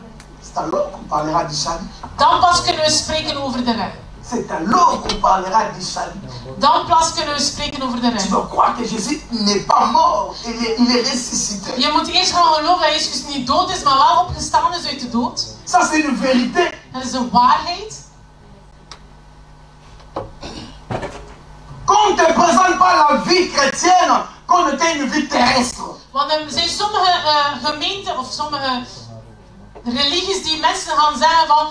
c'est alors qu'on parlera du salut. dan pas kunnen we spreken over de redding. C'est alors qu'on parlera du salut. Dan pas kunnen we spreken over de Tu redding. dois croire que Jésus n'est pas mort, il est ressuscité. Je moet eerst gaan geloven dat Jezus niet dood is, maar wel opgestaan is uit de dood. Ça, c'est une vérité. Dat is een waarheid. Qu'on ne te présente pas la vie chrétienne comme était une vie terrestre. Want er zijn sommige gemeenten of sommige religies die mensen gaan zeggen van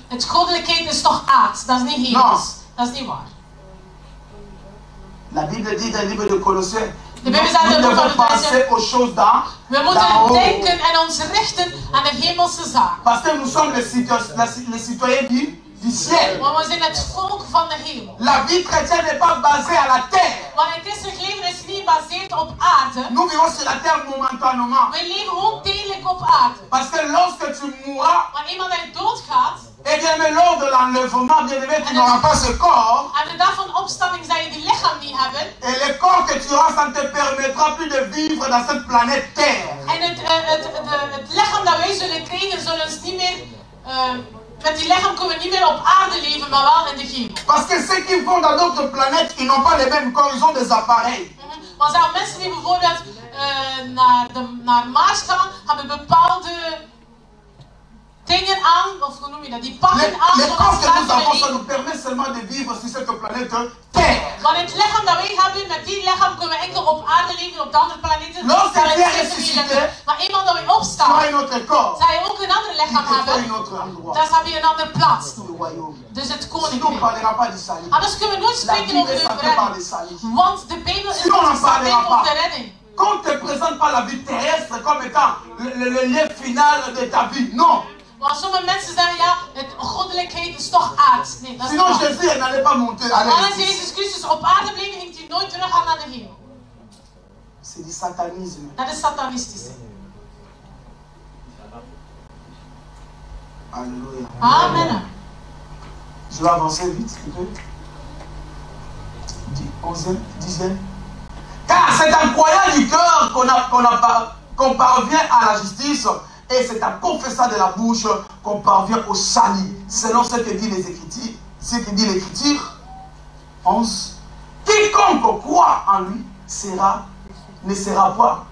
het goddelijkheid is toch aard. Dat is niet hemels. Dat is niet waar. La Bible dit dans le livre de Colossiens, De Bijbel zegt in het boek van devons penser aux choses d'en We d'en moeten haut. denken en ons richten aan de hemelse zaak. Parce que nous sommes les citoyens du ciel. Want we zijn het volk van de hemel. La vie chrétienne n'est pas basée à la terre. Want het christelijk leven is niet gebaseerd op aarde. Nous vivons sur la terre momentanément. We leven gewoon tijdelijk op aarde. Parce que lorsque tu mourras, Want eenmaal dat je doodgaat, eh bien, mais lors de l'enlèvement, bien aimé, tu n'auras pas ce corps. aan de dag van opstanding zal je die lichaam niet hebben. Et le corps que tu auras, ça ne te permettra plus de vivre dans cette planète Terre. En het lichaam dat wij zullen krijgen, zullen ons niet meer... met die lichaam kunnen we niet meer op aarde leven, maar wel in de hemel. Parce que ceux qui vont dans d'autres planètes, ils n'ont pas les mêmes corps, ils ont des appareils. Want zelfs mensen die bijvoorbeeld naar Mars gaan, hebben bepaalde dingen aan, of hoe noem je dat, die pakken aan. Les corps que nous avons, ça Want nous permet seulement de vivre sur cette planète Terre. het lichaam dat wij hebben, met die lichaam kunnen we enkel op aarde leven, op de andere planeten. Lorsque Daar tu is es geen ressuscité, verschil. Maar eenmaal dat wij Tu auras opstaan, un autre corps. zal je ook een ander Il lichaam te faut hebben. un autre endroit. Dan heb je een andere plaats. Le toe. royaume. Dus het Sinon, on ne koninkrijk. parlera pas du salut. Anders kunnen we nooit La spreken Bible over est de centrée par redding. le salut. Want de Bijbel is Sinon, on n'en gesteld parlera over de pas. redding. Qu'on ne te présente pas la vie terrestre comme étant le lien final de ta vie. Non. Want sommige mensen zeggen ja, het goddelijkheid is toch aard. Nee, dat is Sinon, niet waar. Jésus n'allait pas monter. Want als Allez. Jezus Christus op aarde bleef, ging hij nooit terug gaan naar de hemel. C'est du satanisme. Dat is satanistisch. Alléluia. Amen. Je vais avancer vite un peu. 11e, 10e. Car c'est en croyant du cœur qu'on parvient à la justice, et c'est en confessant de la bouche qu'on parvient au salut, selon ce que dit les Écritures. Ce que dit l'Écriture. 11. Quiconque croit en lui ne sera pas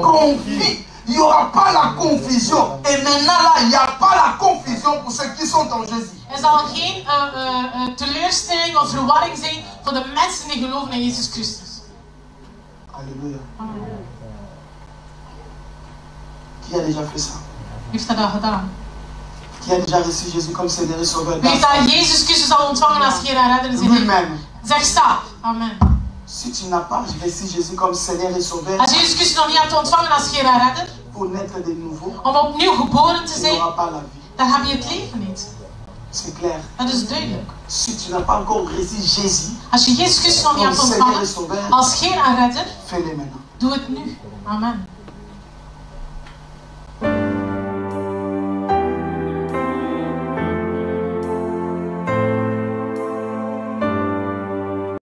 confus. Il n'y aura pas la confusion. Et maintenant là, il n'y a pas la confusion pour ceux qui sont en Jésus. Er zal geen teleurstelling of verwarring zijn voor de mensen die geloven in Jezus Christus. Alléluia. Qui a déjà fait ça? Wie heeft dat al gedaan? Qui a déjà reçu Jésus comme Seigneur et Sauveur? Wie heeft dat Jezus Christus al ontvangen als Heer en Redder in zijn leven? Lui-même. Zeg stap. Amen. Si tu n'as pas reçu Jésus comme Seigneur et Sauveur, Als Jezus Christus nog niet hebt ontvangen als Heer en Redder, pour naître de nouveau, om opnieuw geboren te tu zijn, n'auras pas la vie. dan heb je het leven niet. C'est clair. Dat is duidelijk. Si tu n'as pas encore reçu Jésus Als je Jezus Christus nog niet comme hebt Seigneur et ontvangen Sauveur, als Heer en Redder, fais-le maintenant. doe het nu. Amen.